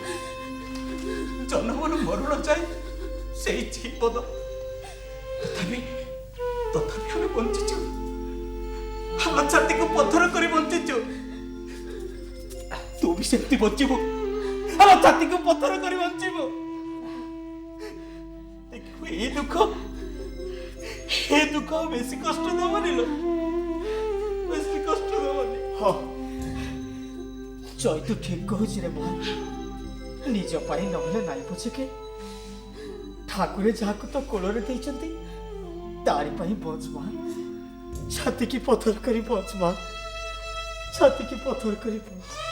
ଜନ୍ମରୁ ମରଣ ଯାଏ ସେଇ ଜୀବନ, ତଥାପି ଆମେ ବଞ୍ଚିଛୁ। ଆମ ଛାତିକୁ ପଥର କରି ବଞ୍ଚିଛୁ। ତୁ ବି ସେମିତି ବଞ୍ଚିବୁ, ଆମ ଛାତିକୁ ପଥର କରି ବଞ୍ଚିବୁ। ଦେଖିବୁ ଏ ଦୁଃଖ ବେଶୀ କଷ୍ଟ ଦବନି ଲୋ, ବେଶୀ କଷ୍ଟ ଦବନି। ହଁ ଚୈତୁ ଠିକ କହୁଛି ରେ ମା। ନିଜ ପାଇଁ ନହେଲେ ନାଇଁ ପଛକେ ଠାକୁରେ ଯାହାକୁ ତ କୋଳରେ ଦେଇଛନ୍ତି ତାରି ପାଇଁ ବଞ୍ଚ ମା। ଛାତିକି ପଥର କରି ବଞ୍ଚ ମା, ଛାତିକି ପଥର କରି ବଞ୍ଚ।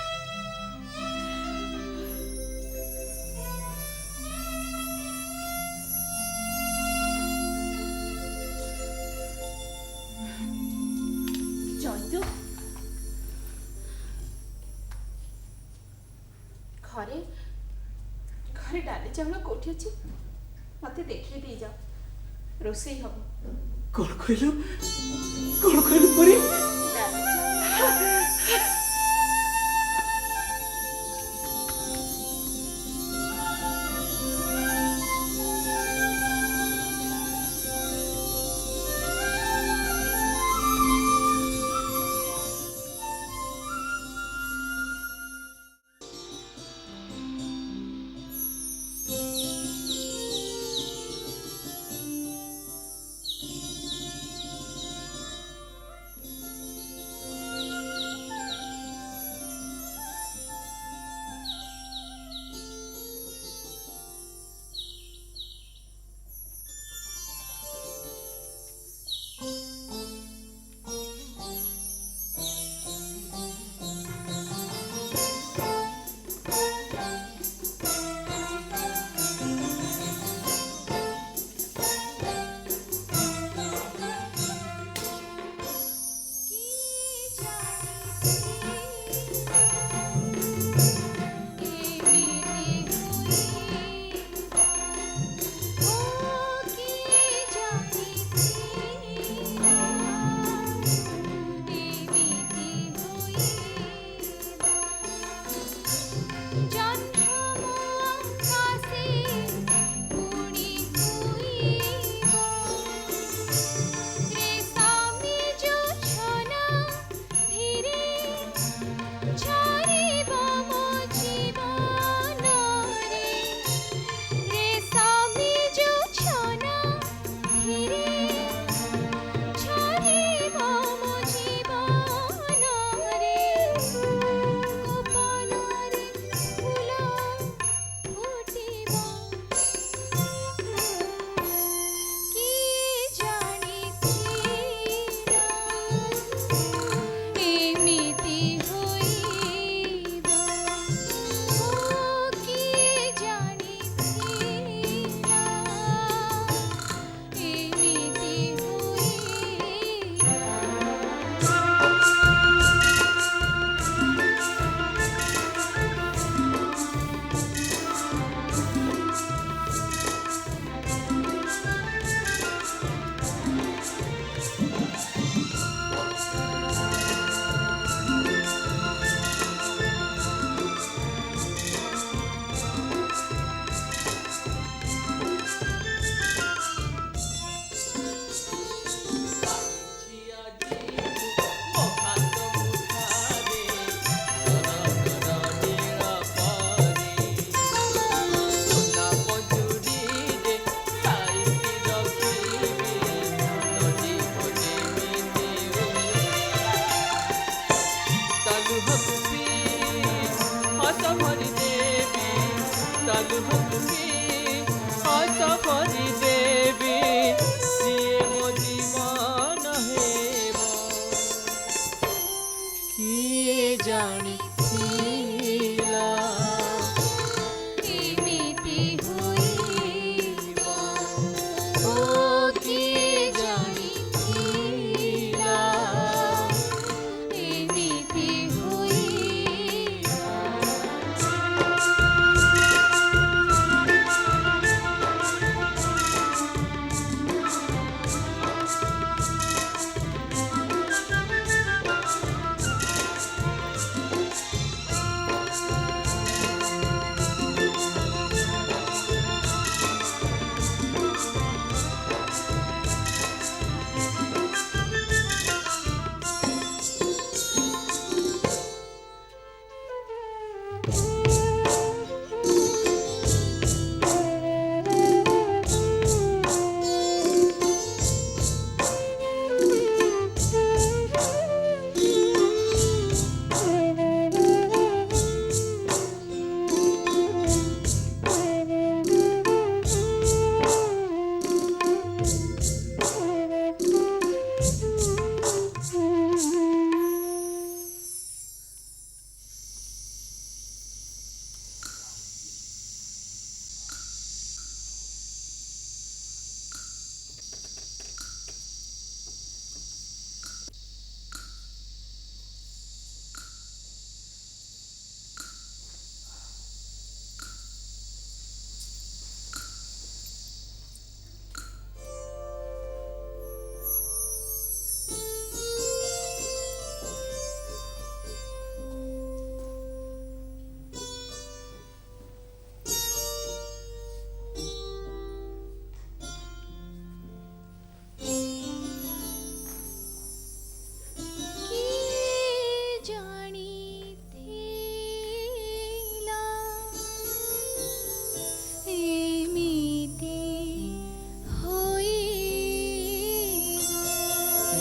ଘରେ ଡାଲି ଚାଉଳ କୋଉଠି ଅଛି? ମତେ ଦେଖେଇ ଦେଇ ଯାଅ, ରୋଷେଇ ହବ। କଣ କହିଲୁ ପରି? ଡାଲି ଚାଉଳ।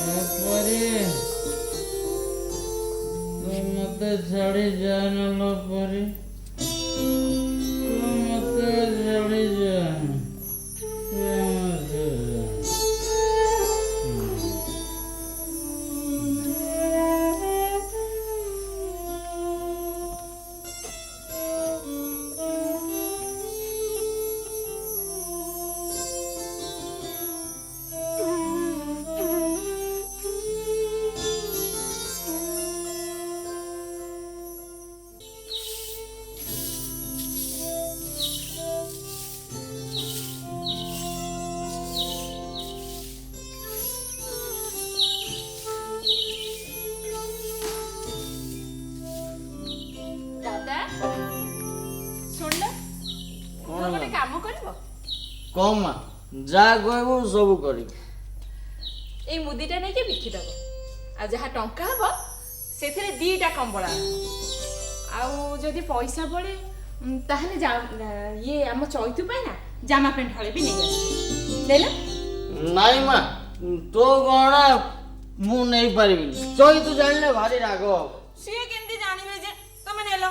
परी तू मते छाड़ी जान लो परी तू मते छाड़ी जान ଦାଦା ଶୁଣିଲ ମୁଁ ଗୋଟେ କାମ କରିବ କମା ଯାହା କହିବୁ ସବୁ କରିବି ଏଇ ମୁଦିଟା ନେଇକି ବିକିଦବ ଆଉ ଯାହା ଟଙ୍କା ହବ ସେଥିରେ 2ଟା କମ୍ବଳ ଆଣିବ ଆଉ ଯଦି ପଇସା ବଳେ ତାହେଲେ ଇଏ ଆମ ଚୈତୁ ପାଇଁ ନା ଜାମା ପ୍ୟାଣ୍ଟ ହଳେ ବି ନେଇ ଆସିବ ଦେଲ ନାଇଁ ମା ତୋ ଗହଣା ମୁଁ ନେଇପାରିବିନି ଚୈତୁ ଜାଣିଲେ ଭାରି ରାଗ ହବ ସିଏ କେମିତି ଜାଣିବେ ଯେ ତମେ ନେଲ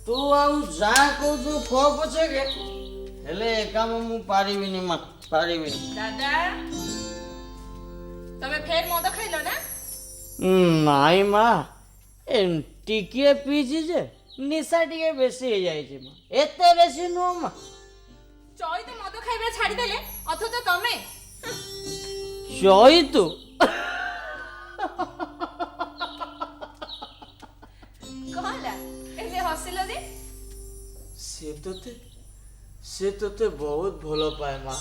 ତୁ ଆଉ ଯାହା କହୁଛୁ କହ ପଛକେ ହେଲେ ଏ କାମ ମୁଁ ପାରିବିନି ମା ପାରିବିନି ଦାଦା ତମେ ଫେର ମଦ ଖାଇଲ ନା ନାଇଁ ମା ଏ ଟିକିଏ ପିଇଛି ଯେ ନିଶା ଟିକେ ବେଶୀ ହେଇଯାଇଛି ମା ଏତେ ବେଶୀ ନୁହଁ ମା ଚୈତୁ ମଦ ଖାଇବା ଛାଡ଼ିଦେଲେ ଅଥଚ ତମେ ଚୈତୁ କଣ ହେଲା ଏତେ ହସିଲ ଯେ ସେ ତୋତେ ବହୁତ ଭଲ ପାଏ ମା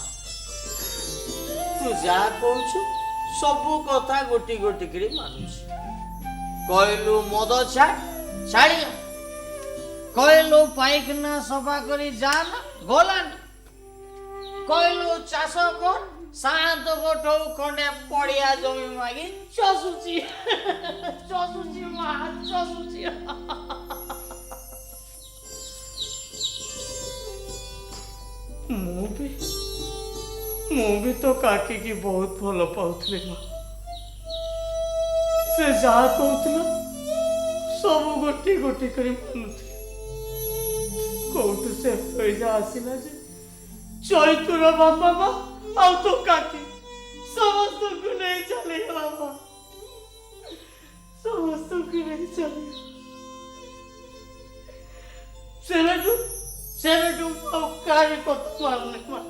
ତୁ ଯାହା କହୁଛୁ ସବୁ କଥା ଗୋଟି ଗୋଟି କରି ମାନୁଛି କହିଲୁ ମଦ ଛାଡ଼ିଲା କହିଲୁ ପାଇଖାନା ସଫା କରି ଯାଆନା ଗଲାନି କହିଲୁ ଚାଷ କର ସାତ ଗୋଠଉ ଖଣ୍ଡେ ପଡ଼ିଆ ଜମି ମାଗି ଚଷୁଛି ମା ଚଷୁଛି ମୁଁ ବି ତ କାକିକି ବହୁତ ଭଲ ପାଉଥିଲି ମା ସେ ଯାହା କହୁଥିଲା ସବୁ ଗୋଟି ଗୋଟି କରି ମାନୁଥିଲି କୋଉଠୁ ସେ ପଇସା ଆସିଲା ଯେ ଚୈତୁର ବାପା ମା ଆଉ ତୋ କାକି ସମସ୍ତଙ୍କୁ ନେଇ ଚାଲିଗଲା ମା ସମସ୍ତଙ୍କୁ ନେଇ ଚାଲିଗଲା ସେବେଠୁ ଆଉ କାହାରି କଥା ମାନୁନି ମା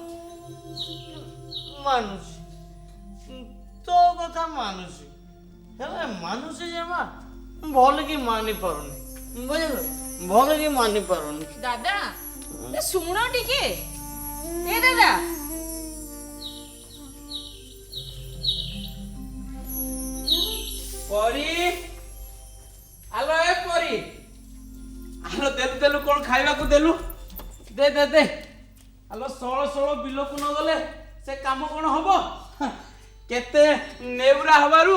ମାନୁଛି ତୋ କଥା ମାନୁଛି ହେଲେ ମାନୁଛି ଯେ ମା ଭଲ କି ମାନି ପାରୁନି ବୁଝିଲୁ ଭଲ କି ମାନି ପାରୁନି ଦାଦା ଶୁଣ ଟିକେ ଏ ଦାଦା ପରି ଆଲୋ ଏ ପରି ଆଲୋ ଦେଲୁ କଣ ଖାଇବାକୁ ଦେଲୁ ଦେ ଆଲୋ ଷୋଳ ବିଲକୁ ନ ଗଲେ ସେ କାମ କଣ ହବ କେତେ ନେଉରା ହବାରୁ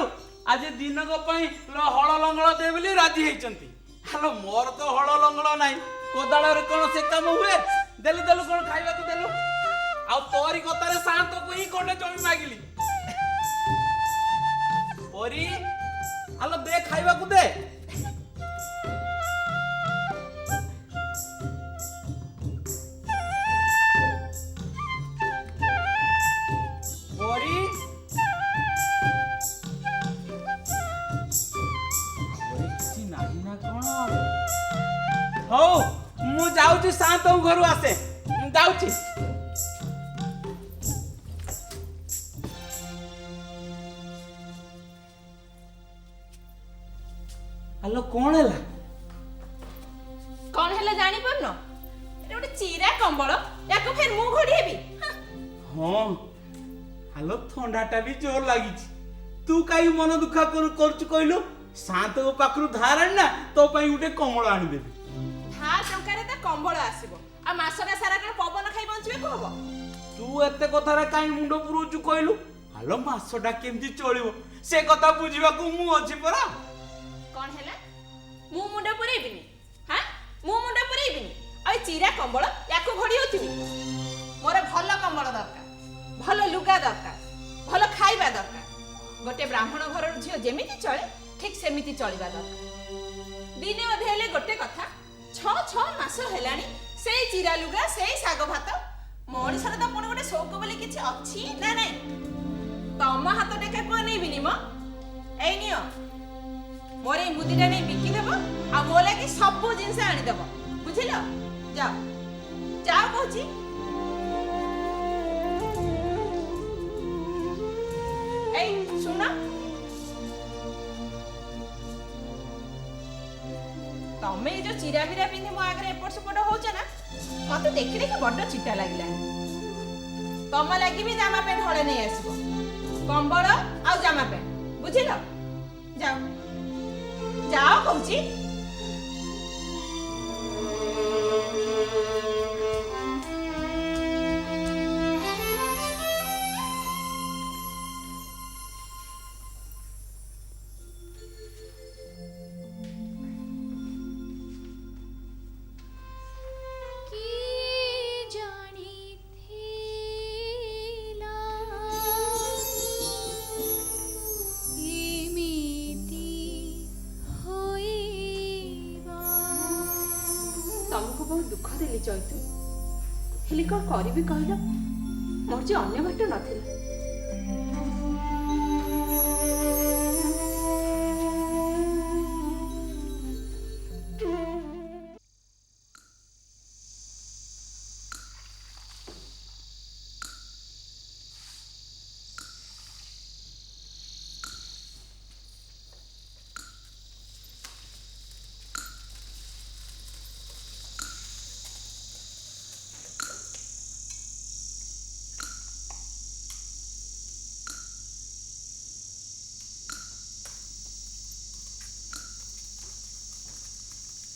ଆଜି ଦିନକ ପାଇଁ ହଳ ଲଙ୍ଗଳ ଦେ ବୋଲି ରାଜି ହେଇଛନ୍ତି ଆଲୋ ମୋର ତ ହଳ ଲଙ୍ଗଳ ନାହିଁ କୋଦାଳରେ କଣ ସେ କାମ ହୁଏ ଦେଲୁ କଣ ଖାଇବାକୁ ଦେଲୁ ଆଉ ତୋରି କଥାରେ ଶାନ୍ତକୁ ହିଁ ଖଣ୍ଡେ ଜମି ମାଗିଲି ପରି ଆଲୋ ଦେ ଖାଇବାକୁ ଦେ ପରି କିଛି ନାହିଁ ନା କଣ ହଉ ମୁଁ ଯାଉଛି ଶାନ୍ତ ଘରୁ ଆସେ ମୁଁ ଯାଉଛି ଆଲୋ କଣ ହେଲା କଣ ହେଲା ଜାଣିପାରୁନ ଏଟା ଗୋଟେ ଚିରା କମ୍ବଳ ୟାକୁ ଫେର ମୁଁ ଘୋଡ଼ି ହେବି ହଁ ଆଲୋ ଥଣ୍ଡାଟା ବି ଜୋର ଲାଗିଛି ତୁ କାହିଁ ମନ ଦୁଃଖ କରୁଛୁ କହିଲୁ ଶାନ୍ତଙ୍କ ପାଖରୁ ଧାର ଆଣି ନା ତୋ ପାଇଁ ଗୋଟେ କମଳ ଆଣିଦେବି ଧାର ଟଙ୍କାରେ ତା କମ୍ବଳ ଆସିବ ଆଉ ମାସଟା ସାରା କଣ ପବନ ଖାଇ ବଞ୍ଚିବାକୁ ହବ ତୁ ଏତେ କଥାରେ କାହିଁ ମୁଣ୍ଡ ପୁରଉଛୁ କହିଲୁ ଆଲୋ ମାସଟା କେମିତି ଚଳିବ ସେ କଥା ବୁଝିବାକୁ ମୁଁ ଅଛି ପରା କଣ ହେଲା ମୁଁ ମୁଣ୍ଡ ପୁରେଇବିନି ମୁଁ ମୁଣ୍ଡ ପୁରେଇବିନି ଆଉ ଚିରା କମ୍ବଳ ୟାକୁ ଘୋଡ଼ି ହେଉଥିବି ମୋର ଭଲ କମ୍ବଳ ଦରକାର ଭଲ ଲୁଗା ଦରକାର ଭଲ ଖାଇବା ଦରକାର गोटे ब्राह्मण घर झील जेमिति चले ठीक सेमिति चलवा दरकार दिने अधे हेले गोटे कथा 6 मास हेलानी से चिरा लुगा से साग भात मଣିଷର ତ ପୁଣି ଗୋଟେ ସौक ବୋଲି କିଛି ଅଛି ନା ନାଇଁ ତମ ହାତ ଟେକା କୁଆ ନେଇବିନି ମ ଏଇ ନିଅ ମୋର ଏଇ ମୁଦିଟା ନେଇ ବିକିଦେବ ଆଉ ମୋ ଲାଗି ସବୁ ଜିନିଷ ଆଣିଦେବ ବୁଝିଲ ଯାଅ ଯାଅ କହୁଛି ଏଇ ଶୁଣ ତମେ ଏଇ ଯୋଉ ଚିରା ବିରା ପିନ୍ଧି ମୋ ଆଗରେ ଏପଟ ସେପଟ ହଉଛ ନା मत देखी देखी बड़ चिटा लगे तम लगी भी जामा पेंट हले नहीं आसब कंबल आ जामा पेंट बुझिल जाओ जाओ कहूची तुमको बहुत दुख देली चैतु हेली कौन करी कहल मोर जे अन्य बाट नथिला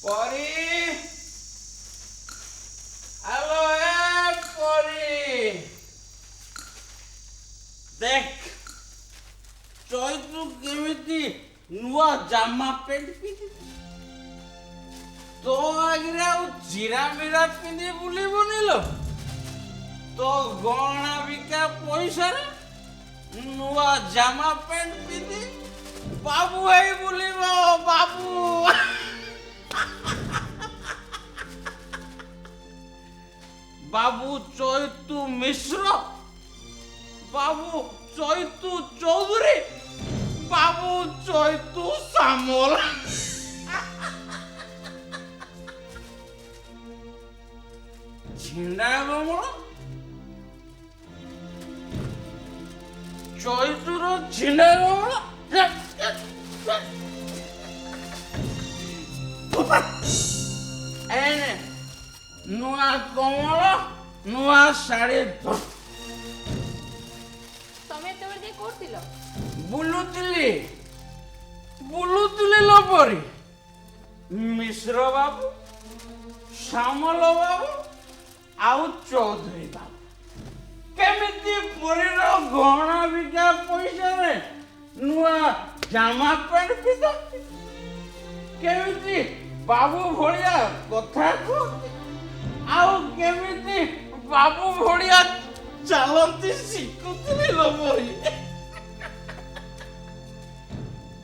परी हेलो ए परी देख चैतु केमिति नुआ जामा पेंट पिंधि तो आगे आउ चिरा मिरा पिंधि बुली बनिलो तो गहना बिका पैसा रे नुआ जामा पेंट पिंधि बाबू है बुलिबो बाबू बाबू चैतु मिश्र बाबू चैतु चौधरी बाबू चैतु सामल झिंडा बमल चैतुर झिंडा बमल नुआ कमल नुआ शाड़ी तमे एते दे कोथिलो बुलुतिली लो परी मिश्र बाबू श्यामल बाबू आउ चौधरी बाबू केमिति परीर गहना बिका पैसा रे नुआ जामा पेंट पिंधती केमिति बाबू भलिया कथा कहती आउ केमिति बाबू भड़िया चलती शिखुली लो परी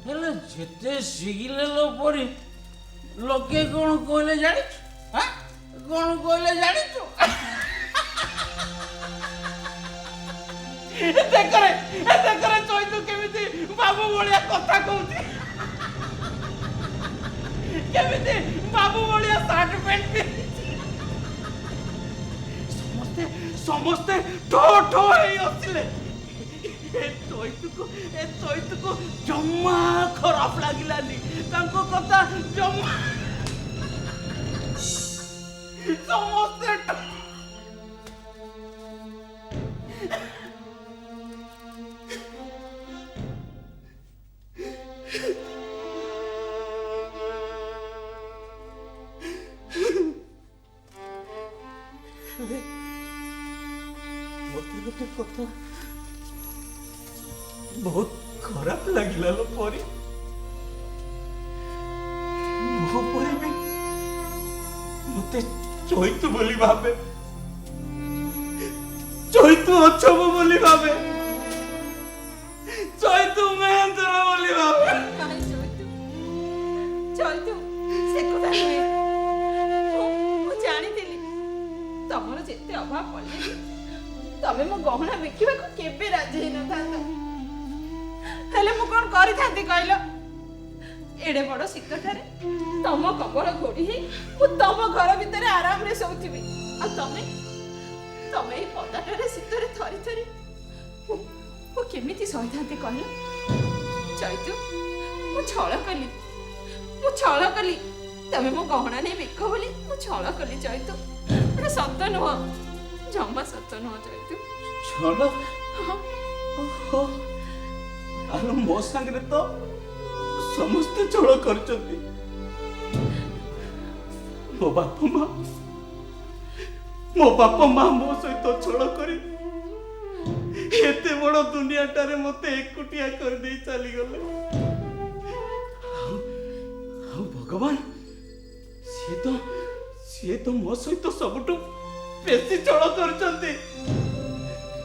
हेले जेते शिखिले लो परी लोके कौन कहले जानिछ हां कौन कहले जानिछ एते करे चैतु केमिति बाबू भड़िया कथा कहती केमिति बाबू भड़िया शर्ट पैंट पिंधि समस्ते ठो ठो हे असले ए चैतु को जम्मा खराब लागिलानी तांको कथा जम्मा समस्ते गोटे कथा बहुत खराब लगिला लो परी मो परी भी मते चैतु बोली भाबे चैतु अच्छब बोली भाबे चैतु ତମେ ମୋ ଗହଣା ବିକିବାକୁ କେବେ ରାଜି ହେଇନଥାନ୍ତ। ହେଲେ ମୁଁ କଣ କରିଥାନ୍ତି କହିଲ? ଏଡେ ବଡ ଶୀତଟାରେ ତମ କବଳ ଘୋଡି ହେଇ ମୁଁ ତମ ଘର ଭିତରେ ଆରାମରେ ଶୋଉଥିବି, ଆଉ ତମେ ତମେ ଏଇ ପଦାଟାରେ ଶୀତରେ ଥରି ଥରି ମୁଁ କେମିତି ସହିଥାନ୍ତି କହିଲ? ଚୈତୁ, ମୁଁ ଛଳ କଲି। ତମେ ମୋ ଗହଣା ନେଇ ବିକ ବୋଲି ମୁଁ ଛଳ କଲି ଚୈତୁ। ଏଟା ସତ ନୁହଁ, ଜମା ସତ ନୁହଁ ଚୈତୁ। ଛଳ? ଓହୋ, ଆଲୋ ମୋ ସାଙ୍ଗରେ ତ ସମସ୍ତେ ଛଳ କରିଛନ୍ତି। ମୋ ବାପା ମା ମୋ ସହିତ ଛଳ କରି ଏତେ ବଡ ଦୁନିଆଟାରେ ମତେ ଏକୁଟିଆ କରିଦେଇ ଚାଲିଗଲେ। ଆଉ ଭଗବାନ, ସିଏ ତ ମୋ ସହିତ ସବୁଠୁ ବେଶୀ ଛଳ କରିଛନ୍ତି।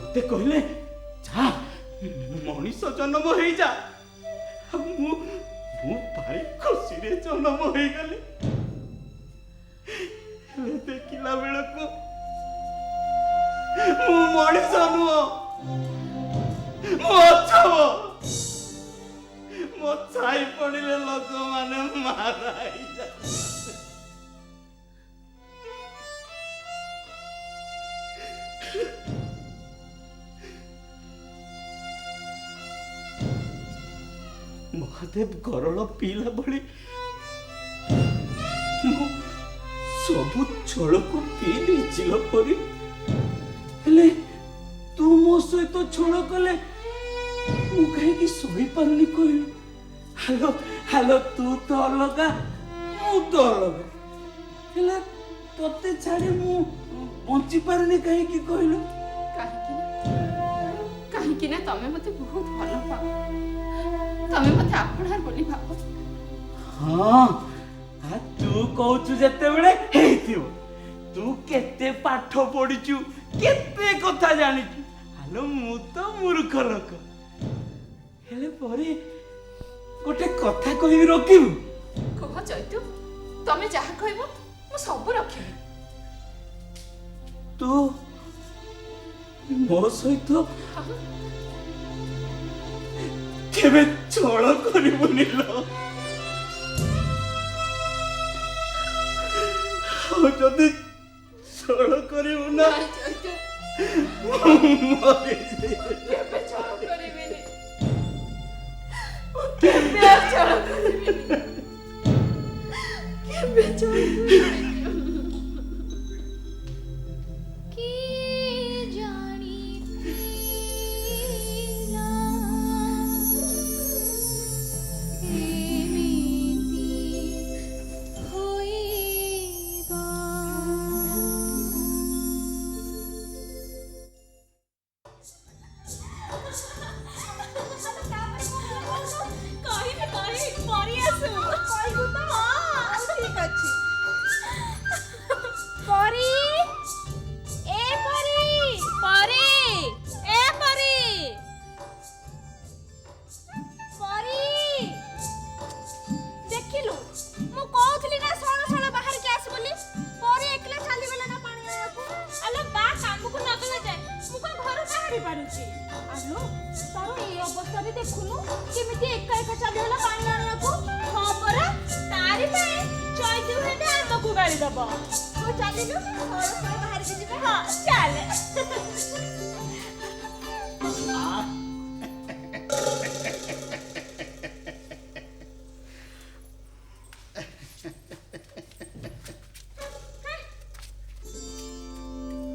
ମତେ କହିଲେ ଯା ମଣିଷ ଜନ୍ମ ହେଇଯା। ମୁଁ ଭାରି ଖୁସିରେ ଜନ୍ମ ହେଇଗଲି। ହେଲେ ଦେଖିଲା ବେଳକୁ ମୁଁ ମଣିଷ ନୁହଁ, ମୋ ଛାଇ ପଡ଼ିଲେ ଲୋକମାନେ ମାରା ହେଇଯାନ୍ତି। ମହାଦେବ ଗରଳ ପିଇଲା ଭଳି ମୁଁ ସବୁ ଛଳକୁ ପିଇ ଦେଇଛି ପରି। ହେଲେ ତୁ ମୋ ସହିତ ଛଳ କଲେ ମୁଁ କାହିଁକି ସହିପାରୁନି କହିଲୁ? ହାଲୋ ତୁ ତ ଅଲଗା, ମୁଁ ତ ଅଲଗା, ହେଲେ ତତେ ଛାଡ଼ି ମୁଁ ବଞ୍ଚି ପାରୁନି କାହିଁକି କହିଲୁ? କାହିଁକି ନା ତମେ ମତେ ବହୁତ ଭଲ ପାଅ, ତମେ ମତେ ଆପଣାର ବୋଲି ଭାବ। ହଁ, ତୁ କହୁଛୁ ଯେତେବେଳେ ହେଇଥିବ। ତୁ କେତେ ପାଠ ପଢିଛୁ, କେତେ କଥା ଜାଣିଛୁ। ହାଲୋ ମୁଁ ତ ମୂର୍ଖ ଲୋକ। ହେଲେ ପରେ ଗୋଟେ କଥା କହିବି, ରଖିବୁ? କୁହ ଚୈତୁ, ତମେ ଯାହା କହିବ ମୁଁ ସବୁ ରଖିବି। ତୁ ମୋ ସହିତ କେବେ ଛଳ କରିବୁନି ଲୋ? ଆଉ ଯଦି ଛଳ କରିବୁ ନା କେବେ ଛଳ କରିବିନି, କେବେ ଛଳ କରିବିନି, କେବେ ଛଳ କରିବିନି।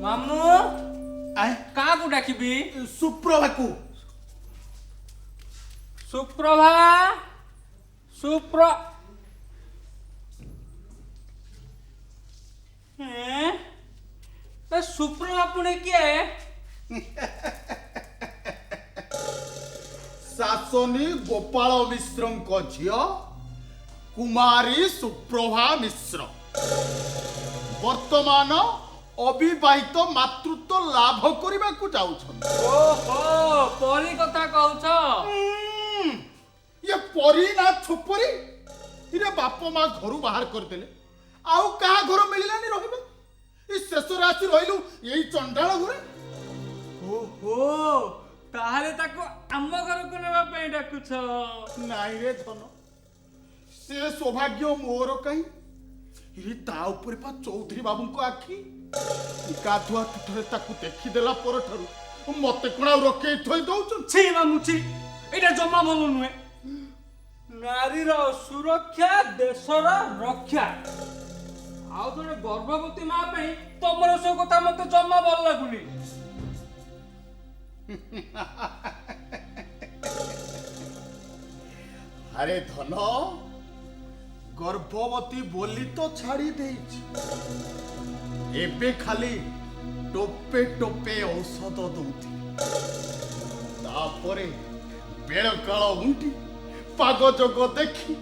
ମାମୁ କାହାକୁ ଡାକିବି? ସୁପ୍ରଭାକୁ। ସୁପ୍ରଭା, ସୁପ୍ରଭା ପୁଣି କିଏ? ଶାସନୀ ଗୋପାଳ ମିଶ୍ରଙ୍କ ଝିଅ କୁମାରୀ ସୁପ୍ରଭା ମିଶ୍ର ବର୍ତ୍ତମାନ ଅବିବାହିତ ମାତୃତ୍ୱ ଲାଭ କରିବାକୁ ଯାଉଛନ୍ତି। ଓହୋ, ପରି କଥା କହୁଛ? ଇଏ ପରି ନା ଛୋପରି? ଇରେ ବାପ ମା ଘରୁ ବାହାର କରିଦେଲେ, ଆଉ କାହା ଘର ମିଳିଲାନି ରହିବା। ଏ ଶେଷରେ ଆସି ରହିଲୁ ଏଇ ଚଣ୍ଡାଳ ଘରେ। ଓହୋ ତାହେଲେ ତାକୁ ଆମ ଘରକୁ ନେବା ପାଇଁ ଡାକୁଛ। ନାଇଁ ରେ ଧନ, ସେ ସୌଭାଗ୍ୟ ମୋର କାହିଁ? ତା ଉପରେ ପା ଚୌଧୁରୀ ବାବୁଙ୍କ ଆଖି। ଗାଧୁଆ ତୁଠରେ ତାକୁ ଦେଖିଦେଲା ପରଠାରୁ ମତେ କଣ ଆଉ ରଖେଇ ଥୋଇ ଦଉଛନ୍ତି? ଛି ମାମୁଁ ଛି, ଏଇଟା ଜମା ଭଲ ନୁହେଁ। ନାରୀର ସୁରକ୍ଷା ଦେଶର ରକ୍ଷା। ଆଉ ଜଣେ ଗର୍ଭବତୀ ମା ପାଇଁ ତମର ସବୁ କଥା ମତେ ଜମା ଭଲ ଲାଗୁନି। ଆରେ ଧନ, ଗର୍ଭବତୀ ବୋଲି ତ ଛାଡ଼ି ଦେଇଛି, ଏବେ ଖାଲି ଟୋପେ ଟୋପେ ଔଷଧ ଦଉଥିଲି। ତାପରେ ବେଳ କାଳ ଉଣ୍ଡି ପାଗ ଯୋଗ ଦେଖି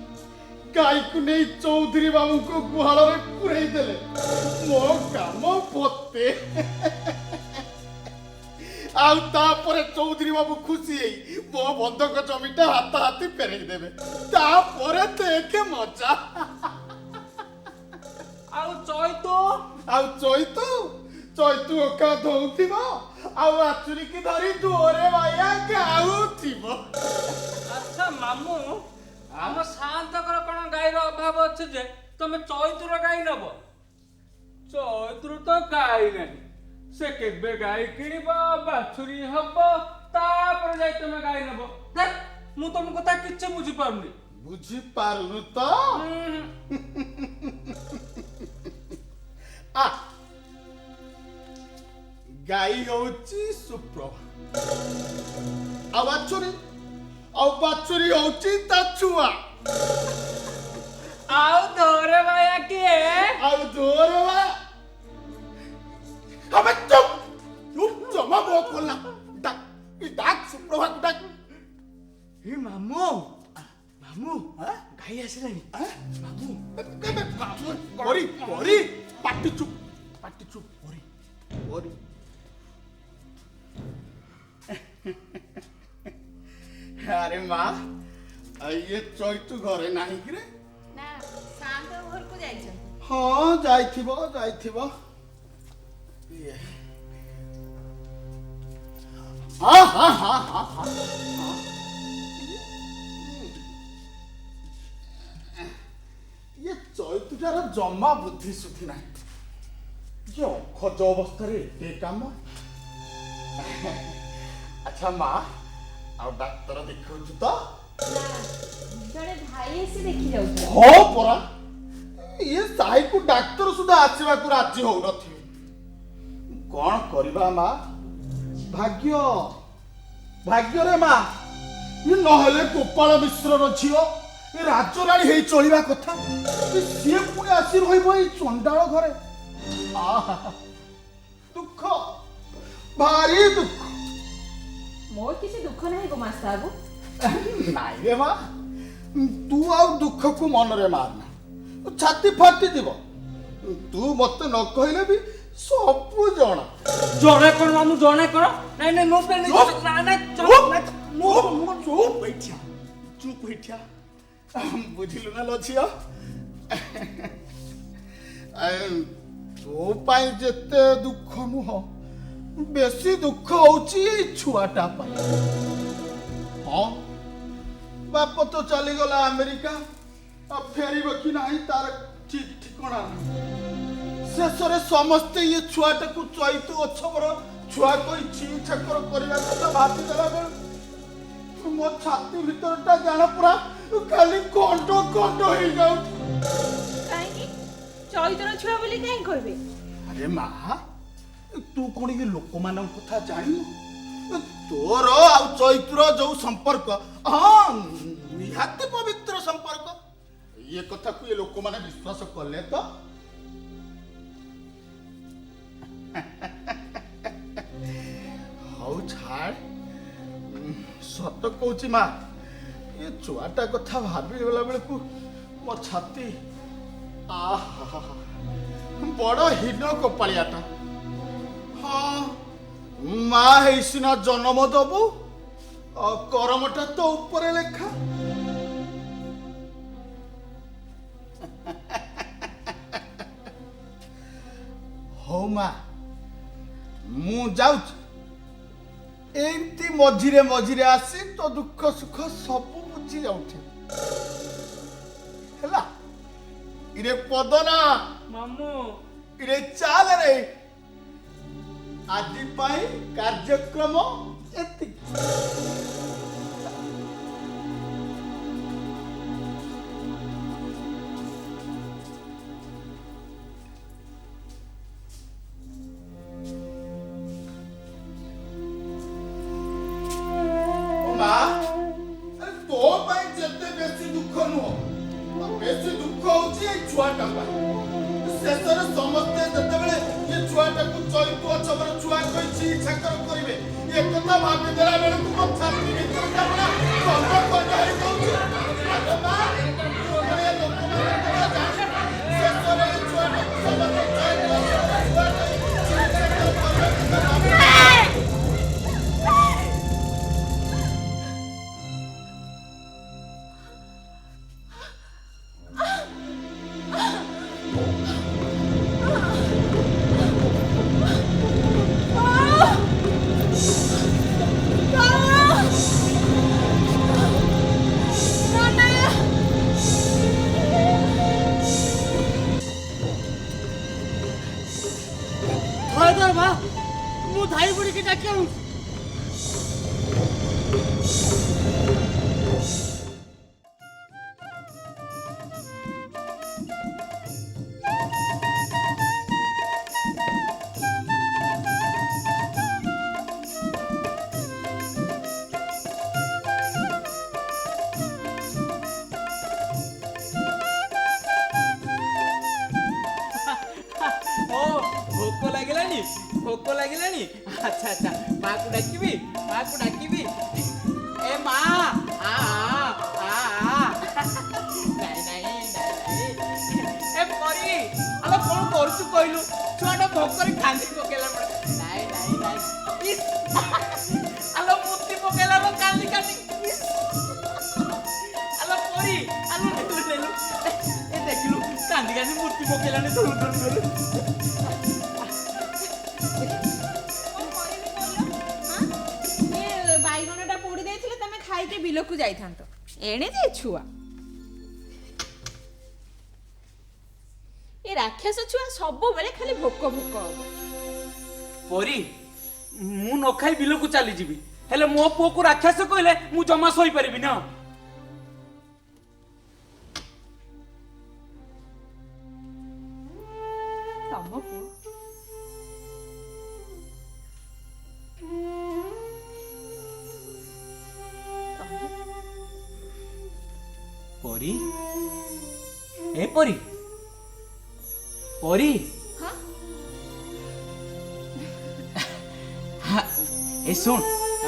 ଗାଈକୁ ନେଇ ଚୌଧୁରୀ ବାବୁଙ୍କ ଗୁହାଳରେ ପୁରେଇ ଦେଲେ ମୋ କାମ ପତେ। ଆଉ ତାପରେ ଚୌଧୁରୀ ବାବୁ ଖୁସି ହେଇ ମୋ ବନ୍ଧକ ଜମିଟା ହାତାହାତି ଫେରେଇ ଦେବେ। ତାପରେ ଦେଖେ ମଜା। ଆଉ ଚୈତୁ ଚୈତୁ ଓକା ଧଉଥିବ ଆଉ ଆଚୁରିକି ଧରି ଦୋରେ ବାୟା ଗାଉଥିବ। ଆଚ୍ଛା ମାମୁଁ, ଆମ ସାଆନ୍ତଙ୍କର କଣ ଗାଈର ଅଭାବ ଅଛି ଯେ ତମେ ଚୈତୁର ଗାଈ ନବ? ଚୈତୁର ତ ଗାଈ ନାହିଁ, ସେ କେବେ ଗାଈ କିଣିବ, ବାଛୁରୀ ହବ, ତାପରେ ଯାଇ ତମେ ଗାଈ ନବ। ମୁଁ ତମ କଥା କିଛି ବୁଝିପାରୁନି। ବୁଝିପାରୁନୁ ତ? ଗାଈ ହଉଛି ସୁପ୍ରଭା, ଆଉ ବାଛୁରୀ ହଉଛି ତା ଛୁଆ। ଆଉ ଦୋରେ ବାୟା କିଏ? ଆଉ ଦୋରେ ବାୟା ଆମେ ଚୁପ୍ ଜମା ମୋ କଲା। ଡାକ ସୁପ୍ରଭାକୁ ଡାକ। ଏ ମାମୁଁ ଗାଈ ଆସିଲାଣି। ମାମୁଁ ପାଟି ଚୁପ୍ ପରି। ଆରେ ମା, ଇଏ ଚୈତୁ ଘରେ ନାହିଁ କିରେ? ନା ଶାନ୍ତ ଘରକୁ ଯାଇଛନ୍ତି। ହଁ ଯାଇଥିବ। ଇଏ ଇଏ ଚୈତୁଟାର ଜମା ବୁଦ୍ଧି ସୁଦ୍ଧି ନାହିଁ। ଇଏ ଅଖଜ ଅବସ୍ଥାରେ ଏତେ କାମ। ଆଚ୍ଛା ମା, ଆଉ ଡାକ୍ତର ଦେଖାଉଛୁ ତ? ଜଣେ ଭାଇ ଆସି ଦେଖି ଯାଉଛନ୍ତି। ହଁ ପରା, ଇଏ ସାହିକୁ ଡାକ୍ତର ସୁଦ୍ଧା ଆସିବାକୁ ରାଜି ହଉନଥିବେ। କଣ କରିବା ମା? ଭାଗ୍ୟରେ ମା, ନହେଲେ ଗୋପାଳ ମିଶ୍ରର ଝିଅ ଏ ରାଜରାଣୀ ହେଇ ଚଳିବା କଥା। ସିଏ ପୁଣି ଆସି ରହିବ ଏଇ ଚଣ୍ଡାଳ ଘରେ। ଦୁଃଖ, ଭାରି ଦୁଃଖ। ମୋର କିଛି ଦୁଃଖ ନାହିଁ ଗୋମାସ୍ତା ବାବୁ। ନାଇଁ ରେ ମା, ତୁ ଆଉ ଦୁଃଖକୁ ମନରେ ମାରନା, ଛାତି ଫାଟିଯିବ। ତୁ ମତେ ନ କହିଲେ ବି ସବୁ ଜଣା। ଜଣେ କଣ ମାମୁଁ, ଜଣେ କଣ? ନାଇଁ ଚୁପ୍ ହେଇଠିଆ। ବୁଝିଲୁ ନା ଲ ଝିଅ, ତୋ ପାଇଁ ଯେତେ ଦୁଃଖ ନୁହଁ, ବେଶୀ ଦୁଃଖ ହଉଛି ଏଇ ଛୁଆଟା ପାଇଁ। ହଁ, ବାପ ତ ଚାଲିଗଲା ଆମେରିକା, ଫେରିବ କି ନାହିଁ ତାର ଠିକ ଠିକଣା ନାହିଁ। ଶେଷରେ ସମସ୍ତେ ଇଏ ଛୁଆଟାକୁ ଚୈତୁ ଅଛବର ଛୁଆ କହି ଛି ଛାକର କରିବା କଥା ଭାବିଦେଲା ବେଳକୁ ମୋ ଛାତି ଭିତରଟା ଜାଣ ପୁରା ଖାଲି କଣ୍ଡ ହେଇଯାଉଛି। କାହିଁକି? ଚୈତର ଛୁଆ ବୋଲି କାହିଁ କହିବେ? ଆରେ ମା, ତୁ କଣ ଇଏ ଲୋକମାନଙ୍କ କଥା ଜାଣିନୁ? ତୋର ଆଉ ଚୈତୁର ଯୋଉ ସମ୍ପର୍କ, ହଁ ନିହାତି ପବିତ୍ର ସମ୍ପର୍କ। ଇଏ କଥାକୁ ଏ ଲୋକମାନେ ବିଶ୍ୱାସ କଲେ ତ? ହଉ ଛାଡ଼, ସତ କହୁଛି ମା, ଏ ଛୁଆଟା କଥା ଭାବିଗଲା ବେଳକୁ ମୋ ଛାତି ବଡ଼ ହୀନ କପାଳିଆଟା। ହଁ, ମା ହେଇ ସିନା ଜନ୍ମ ଦବୁ, କରମଟା ତ ଉପରେ ଲେଖା। ହଉ ମା, ମୁଁ ଯାଉଛି, एमती मझिरे मझिरे आसी तो दुख सुख सब बुझी जाउछे ହେଲା इरे पदना ମାମୁଁ इरे चाल रे आदि पाई कार्यक्रम एति ओ मां अरे तो पाई जते बेसी दुख नुह बेसी दुख होची ए छुआटा पाई शेषर समस्ते जेतेबेले ये छुआटाକୁ ଚୈତୁ ଅଛବର ଛୁଆ କହିଛି ଇଚ୍ଛା କରିବେ ଏ କଥା ଭାବି ଦେଲା ବେଳକୁ ମୋ ଛାତି ଭିତରେ କାମନା କର୍ମ କରି ଦଉଛି ଆରେ ମା ଏ ଲୋକମାନେ ଜାଣି ଶେଷରେ ଏ ଛୁଆଟାକୁ ସମସ୍ତେ ଚୈତୁ ଅଛବର ଛୁଆ ମୁଁ ଧାଇ ବୁଡ଼ିକି ଡାକି ଆଣୁଛି। भोक लगिलानी अच्छा अच्छा माँ को डाकिबी ए माँ आ नहीं नहीं ए परी अलो कौन करछु कहलु छुआटा भोकरे खांदी पकेला नहीं नहीं नहीं इस अलो मुत्ती पकेला लो कांदी अलो परी अलो ले ए देखलु कांदी मुत्ती पकेला ने धुर खाई बिलकू जाई एणे जे छुआ ए राक्षस छुआ सब बेले खाली भोक भोक हम परी मु न खाई बिलकू चली जीवी हेले मो पुओ को राक्षस कहले मु जमा सोई परिबि ना तम पुओ परी ए परी परी हाँ ए सुन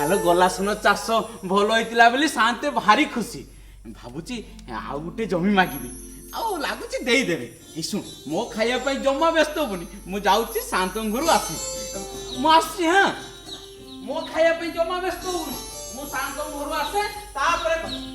आलो गला सुन चाष भल होइतिला बोली शांते भारी खुशी भाबुची आउ गुटे जमी मागिबी आउ लागुची देई देबे ए सुन मो खाइया पई जम्मा व्यस्त होबनी मु जाउची शांतन घरु आसी मु आसी हां मो खाइया पई जम्मा व्यस्त होबनी मु शांतन घरु आसे तापरे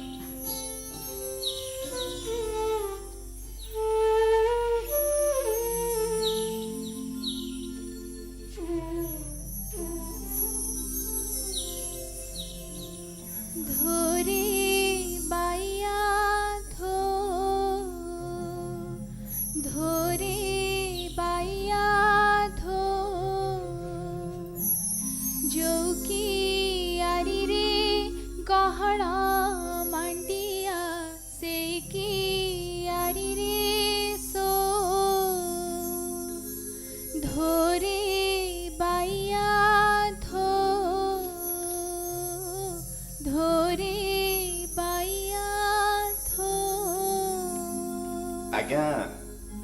आज्ञा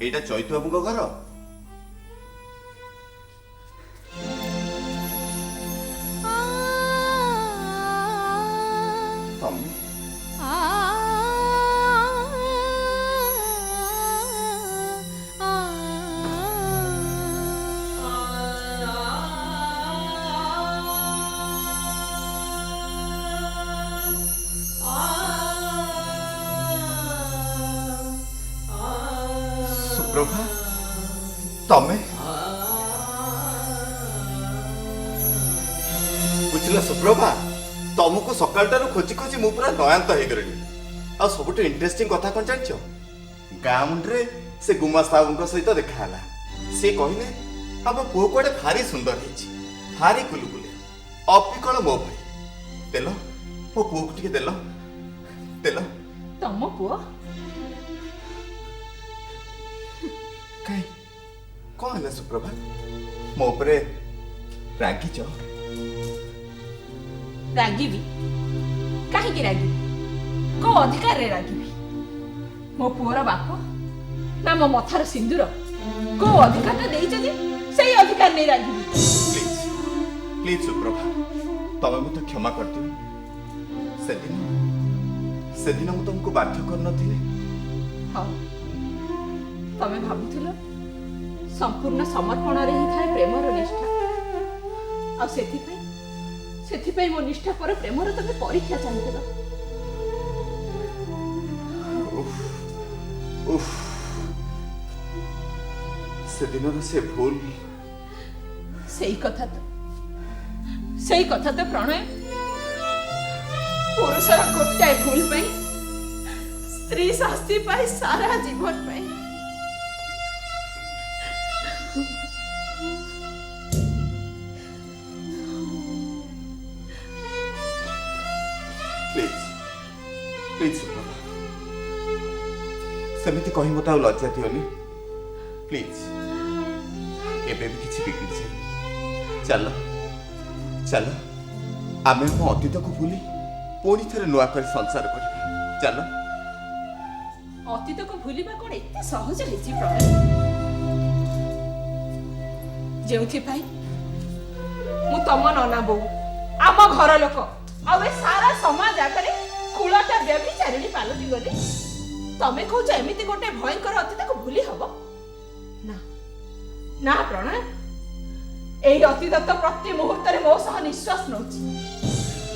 एटा चैतु बाबू घर सुप्रभा तमें बुझल सुप्रभा ସୁପ୍ରଭା ତମକୁ ସକାଳଟାରୁ ଖୋଜି ଖୋଜି ମୁଁ ପୁରା ନୟାନ୍ତ ହେଇଗଲିଣି। ଆଉ ସବୁଠୁ ଇଣ୍ଟରେଷ୍ଟିଂ କଥା କ'ଣ ଜାଣିଛ? ଗାଁ ମୁଣ୍ଡରେ ସେ ଗୁମାସ୍ତା ବାବୁଙ୍କ ସହିତ ଦେଖା ହେଲା। ସେ କହିଲେ ଆମ ପୁଅ କୁଆଡ଼େ ଭାରି ସୁନ୍ଦର ହେଇଛି, ଭାରି କୁଲୁକୁଲେ, ଅବିକଳ ମୋ ଭଳି। ଦେଲ ମୋ ପୁଅକୁ ଟିକେ ଦେଲ ଦେଲ। ତମ ପୁଅ? କାଇଁ କ'ଣ ହେଲା ସୁପ୍ରଭା? ମୋ ଉପରେ ରାଗିଛ? ରାଗିବି? କାହିଁକି ରାଗିବି? କୋଉ ଅଧିକାରରେ ରାଗିବି? ମୋ ପୁଅର ବାପ ନା ମୋ ମଥାର ସିନ୍ଦୁର? କୋଉ ଅଧିକାରଟା ଦେଇଛ ଯେ ସେଇ ଅଧିକାର ନେଇ ରାଗିବି? ପ୍ଲିଜ ପ୍ଲିଜ ସୁପ୍ରଭା ତମେ ମୋତେ କ୍ଷମା କରିଦିଅ। ସେଦିନ ମୁଁ ତମକୁ ବାଧ୍ୟ କରିନଥିଲି। ହଉ, ତମେ ଭାବୁଥିଲ ସମ୍ପୂର୍ଣ୍ଣ ସମର୍ପଣରେ ହିଁ ଥାଏ ପ୍ରେମର ନିଷ୍ଠା, ଆଉ ସେଥିପାଇଁ ମୋ ନିଷ୍ଠା ପରେ ପ୍ରେମର ତମେ ପରୀକ୍ଷା ଚାହିଁଥିଲ। ସେଦିନର ସେ ଭୁଲ। ସେଇ କଥା ତ ପ୍ରଣୟ। ପୁରୁଷର ଗୋଟାଏ ଭୁଲ ପାଇଁ ସ୍ତ୍ରୀ ଶାସ୍ତି ପାଏ ସାରା ଜୀବନ ପାଇଁ। ପ୍ଲିଜ ସୁପ୍ରଭା ସେମିତି କହି ମୋତେ ଆଉ ଲଜ୍ଜା ଦିଅନି ପ୍ଲିଜ। ଏବେ ବି କିଛି ବିଗିଡ଼ି ଯାଇନି। ଚାଲ ଚାଲ ଆମେ ଆମ ଅତୀତକୁ ଭୁଲି ପୁଣି ଥରେ ନୂଆ କରି ସଂସାର କରିବା। ଚାଲ। ଅତୀତକୁ ଭୁଲିବା କ'ଣ ଏତେ ସହଜ ହେଇଛି ପ୍ରଣୟ? ଯେଉଁଥିପାଇଁ ମୁଁ ତମ ନନା ବୋଉ, ଆମ ଘର ଲୋକ ଆଉ ଏ ସାରା ସମାଜ ଆଗରେ କୁଳଟା ବ୍ୟଭିଚାରିଣୀ ପାଲଟି ଗଲି। ତମେ କହୁଛ ଏମିତି ଗୋଟେ ଭୟଙ୍କର ଅତୀତକୁ ଭୁଲି ହବ? ନା ନା ପ୍ରଣୟ, ଏଇ ଅତୀତ ତ ପ୍ରତି ମୁହୂର୍ତ୍ତରେ ମୋ ସହ ନିଶ୍ୱାସ ନଉଛି,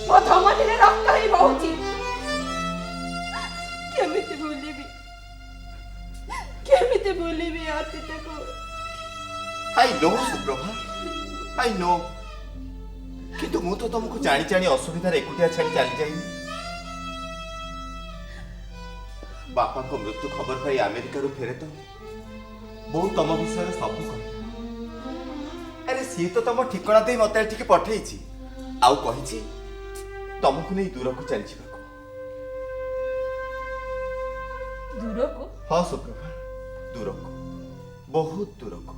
ମୋ ଧମନୀରେ ରକ୍ତ ହେଇ ବହୁଛି। କେମିତି ଭୁଲିବି ଅତୀତକୁ? I no Suprabha, I no. କିନ୍ତୁ ମୁଁ ତ ତମକୁ ଜାଣି ଜାଣି ଅସୁବିଧାରେ ଏକୁଟିଆ ଛାଡ଼ି ଚାଲି ଯାଇନି। ବାପାଙ୍କ ମୃତ୍ୟୁ ଖବର ପାଇ ଆମେରିକାରୁ ଫେରେ ତ ବୋଉ ତମ ବିଷୟରେ ସବୁ କହିଲା। ଆରେ ସିଏ ତ ତମ ଠିକଣା ଦେଇ ମତେ ଏଠିକି ପଠେଇଛି, ଆଉ କହିଛି ତମକୁ ନେଇ ଦୂରକୁ ଚାଲିଯିବାକୁ। ଦୂରକୁ? ହଁ ସୁପ୍ରଭା, ଦୂରକୁ, ବହୁତ ଦୂରକୁ,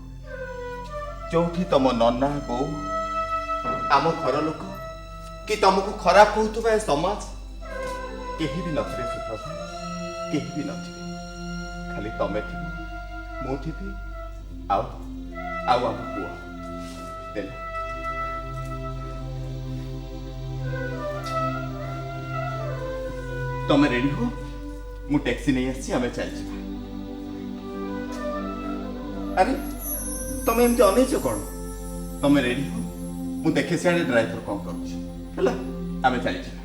ଯୋଉଠି ତମ ନନା ବୋଉ, ଆମ ଘର ଲୋକ କି ତମକୁ ଖରାପ କହୁଥିବା ଏ ସମାଜ କେହି ବି ନଥିବେ ସୁପ୍ରଭା, କେହି ବି ନଥିବେ। ଖାଲି ତମେ ଥିବ, ମୁଁ ଥିବି, ଆଉ ଆମ ପୁଅ। ଦେଲ ତମେ ରେଡି ହୁଅ, ମୁଁ ଟ୍ୟାକ୍ସି ନେଇ ଆସିଛି, ଆମେ ଚାଲିଯିବା। ଆରେ ତମେ ଏମିତି ଅନେଇଛ କ'ଣ? ତମେ ରେଡି ହୁଅ, ମୁଁ ଦେଖେ ସିଆଡ଼େ ଡ୍ରାଇଭର କ'ଣ କରୁଛି, ହେଲା? ଆମେ ଚାଲିଯିବା।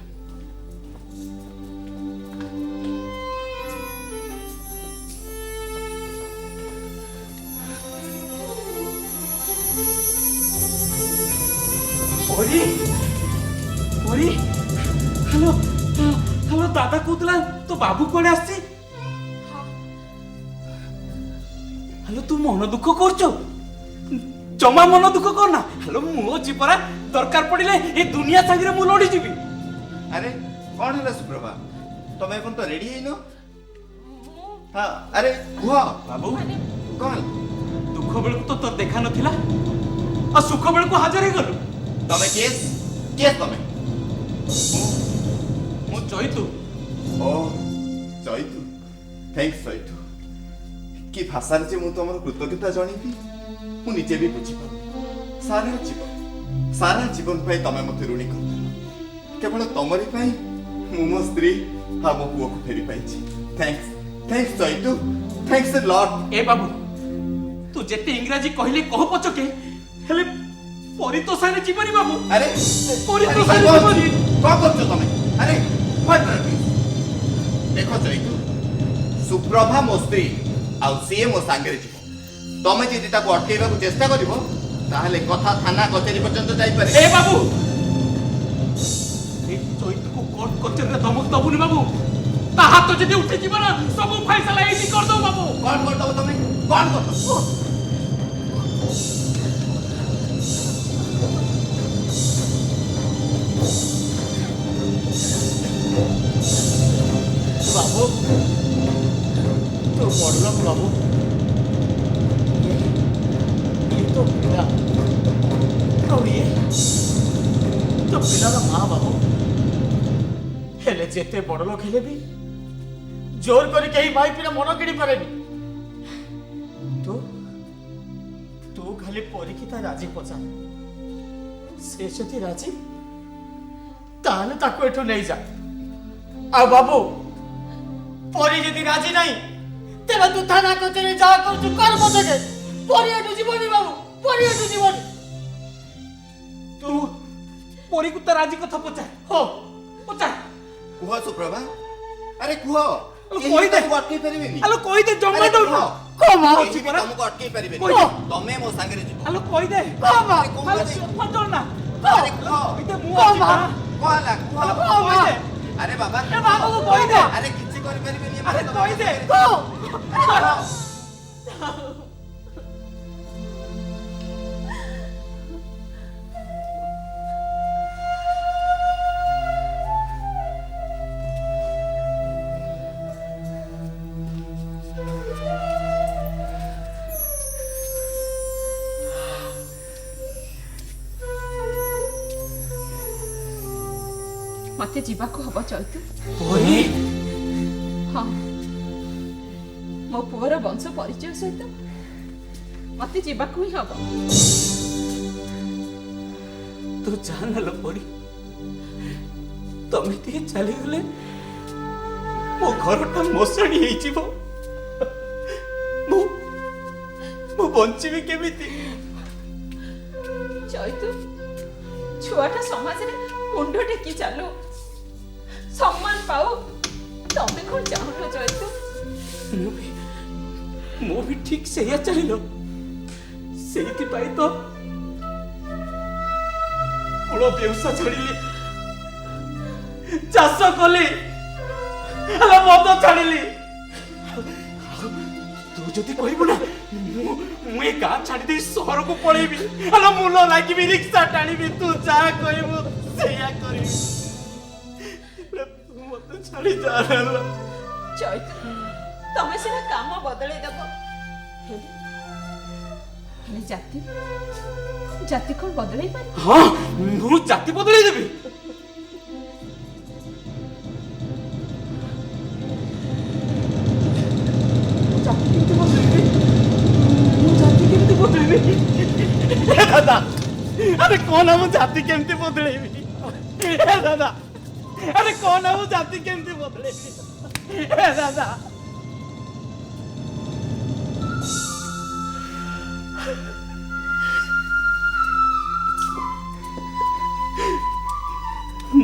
ହ୍ୟାଲୋ ଦାଦା କହୁଥିଲା ତୋ ବାବୁ କୁଆଡେ ଆସିଛି? ହ୍ୟାଲୋ ତୁ ମନ ଦୁଃଖ କରୁଛୁ? ଜମା ମନ ଦୁଃଖ କରନା। ହ୍ୟାଲୋ ମୁଁ ଅଛି ପରା, ଦରକାର ପଡ଼ିଲେ ଏ ଦୁନିଆ ସାଙ୍ଗରେ ମୁଁ ଲଢ଼ିଯିବି। ଆରେ କ'ଣ ହେଲା ସୁପ୍ରଭା, ତମେ এখন ତ ରେଡି ହେଇନ? ହଁ ଆରେ କୁହ ବାବୁ, କ'ଣ? ଦୁଃଖ ବେଳକୁ ତ ତୋର ଦେଖା ନଥିଲା, ଆଉ ସୁଖ ବେଳକୁ ହାଜର ହେଇଗଲୁ। ତମେ କେସ୍ ତମେ? ମୁଁ ଚୈତୁ। ଓ ଚୈତୁ, ଥ୍ୟାଙ୍କ୍ସ ଚୈତୁ। କି ଭାଷାରେ ଯେ ମୁଁ ତମର କୃତଜ୍ଞତା ଜଣେଇବି ମୁଁ ନିଜେ ବି ବୁଝିପାରୁନି। ସାରା ଜୀବନ ପାଇଁ ତମେ ମତେ ଋଣୀ କରିଦେଲ। କେବଳ ତମରି ପାଇଁ ମୁଁ ମୋ ସ୍ତ୍ରୀ ଆଉ ମୋ ପୁଅକୁ ଫେରି ପାଇଛି। ଥ୍ୟାଙ୍କ୍ସ ଚୈତୁ, ଥ୍ୟାଙ୍କ୍ସ ଏ ଲଟ୍। ଏ ବାବୁ, ତୁ ଯେତେ ଇଂରାଜୀ କହିଲେ କହ ପଛକେ, ହେଲେ ପରିତୋଷାରେ ଯିବନି ବାବୁ। ଆରେ ପରିତୋଷାରେ ଯିବନି। କ'ଣ କରୁଛ ତମେ? ଆରେ ଦେଖ ଚୈତୁ, ସୁପ୍ରଭା ମୋ ସ୍ତ୍ରୀ, ଆଉ ସିଏ ମୋ ସାଙ୍ଗରେ ଯିବ। ତମେ ଯଦି ତାକୁ ଅଟକେଇବାକୁ ଚେଷ୍ଟା କରିବ ତାହେଲେ କଥା ଥାନା କଚେରୀ ପର୍ଯ୍ୟନ୍ତ ଯାଇପାରେ। ଏ ବାବୁ, चैतको कोर्ट कचेरी धमक दबुनि बाबू ता हाथ जदि उठी जीव ना सब फैसला एठी कर दो बाबू कौन कर दो तुम्हें कौन कर दो बाबू तो बड़ बाबू ये तो पिला और ये तो पिलार माँ बाबू हेले जेते बड़ लोक हेले भी जोर कर कहीं माई पिला मन किणी पारे तू खाली परीक्षिता राजी पचा से जदि राजी ताहले ताको एठो नहीं जा आ बाबू परी जदि राजी नहीं तेरा तू थाना कचेरी जा कर तू कर बसके परी एठो जीवनी बाबू परी एठो जीवनी तू परी को राजी कथा पचा हो पचा कुह सुप्रभा अरे कुह कोई दे अटकी परिबेनी आलो कोई दे जम्मा दो को मां छी पर तुमको अटकी परिबेनी कोई दे। तमे मो संगे रे जीव आलो कोई दे को मां आलो फटल ना अरे कुह इते मु को अछि मां कहला आलो कुह कोई दे अरे बाबा ए बाबू को कोई दे अरे किछि करि परिबेनी अरे कोई दे को मते जीवाको हब चैतु परी हाँ मो पुअर वंश परिचय सहित मते जीवाको ही हब तू जान लो परी तमे ती चली गले मो घरटा मोसणी हेई जीवो मो बंचिबी केमिति चैतु छुआटा समाज रे मुंड टेकी चालू सम्मान पाऊ तमे कौन चाहून चैतु मो भी ठीक से या चलिलो सेति पाई तो कुलो व्यवसाय छाड़िली चाष कली हला मद छाड़िली तू जदि कहबो ना मु ए गाँ छाड़ी दे शहर को पळेबी हला मूल लागिबी रिक्शा टाणीबी तू जा कहबो सेया करिबी तू मत छाड़ी जा रे चैतु तमे सिना काम बदले दब हेले जाति कौन बदले पारे हाँ मु जाति बदले देबी दादा अरे कौन हम जाति केमती बदलेबी दादा अरे कौन हम जाति केमती बदलेबी दादा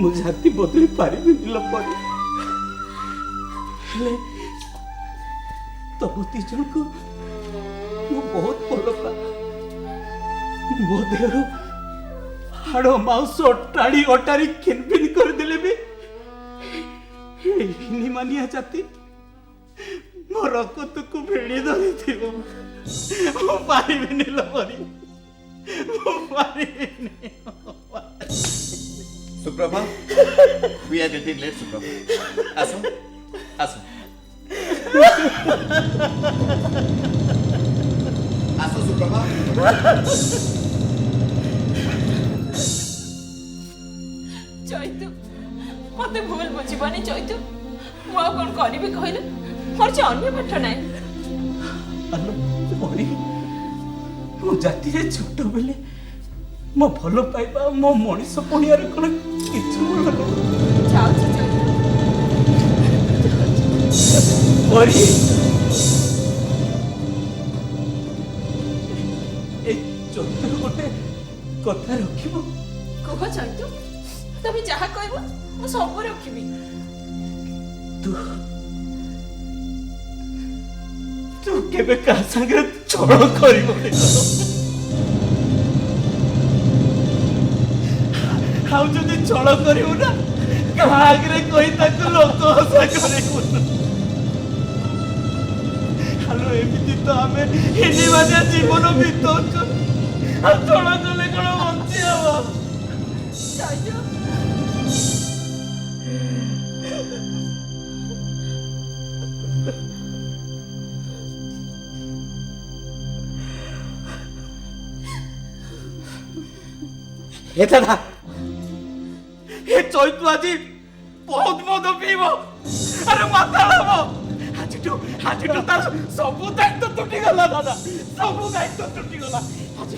मु जाति बदली पारिबी लपरी हेले तब ती जन को मु बहुत भल पा मो देहरु हाड़ माउस टाड़ी अटारी खिनपिन कर देले भी निमानिया जाति मो रक्त को भेड़ी धरी थियो मो पारिबिनी लपरी मो पारिबिनी Suprabha we are getting late Suprabha आसो आसो आसो सुप्रभा चैतु मते भूल बुझीबनी चैतु मु कौन करिबी कहले मोर जे अन्य पाठ नाय आलो परी मो जाति रे छोट बेले मो भलो पाइबा मो मनीष पणियार कोन किछु बोललो जाऊ चैतु परी ए चतुर गोटे कथा रखिबो कह चैतु तमे जहा कहबो मु सब रखिबी तू तू केबे का संगे छोड़ करिबो हाउ जदि छळ करिबो ना କାହାଗରେ କହି ତାକୁ ଲୋକ ହସା କରିବୁନୁ। ହାଲୋ ଏମିତି ତ ଆମେ ହିନି ବାଜା ଜୀବନ ବିତଉଛୁ। ଆଉ ଚଳ ଚଳେ କଣ ବଞ୍ଚି ହବ? हे दादा हे चैतु आज बहुत मद पीब अरे माता आज तार सब दायित्व तुटी गला दादा सब दायित्व तुटी गला आज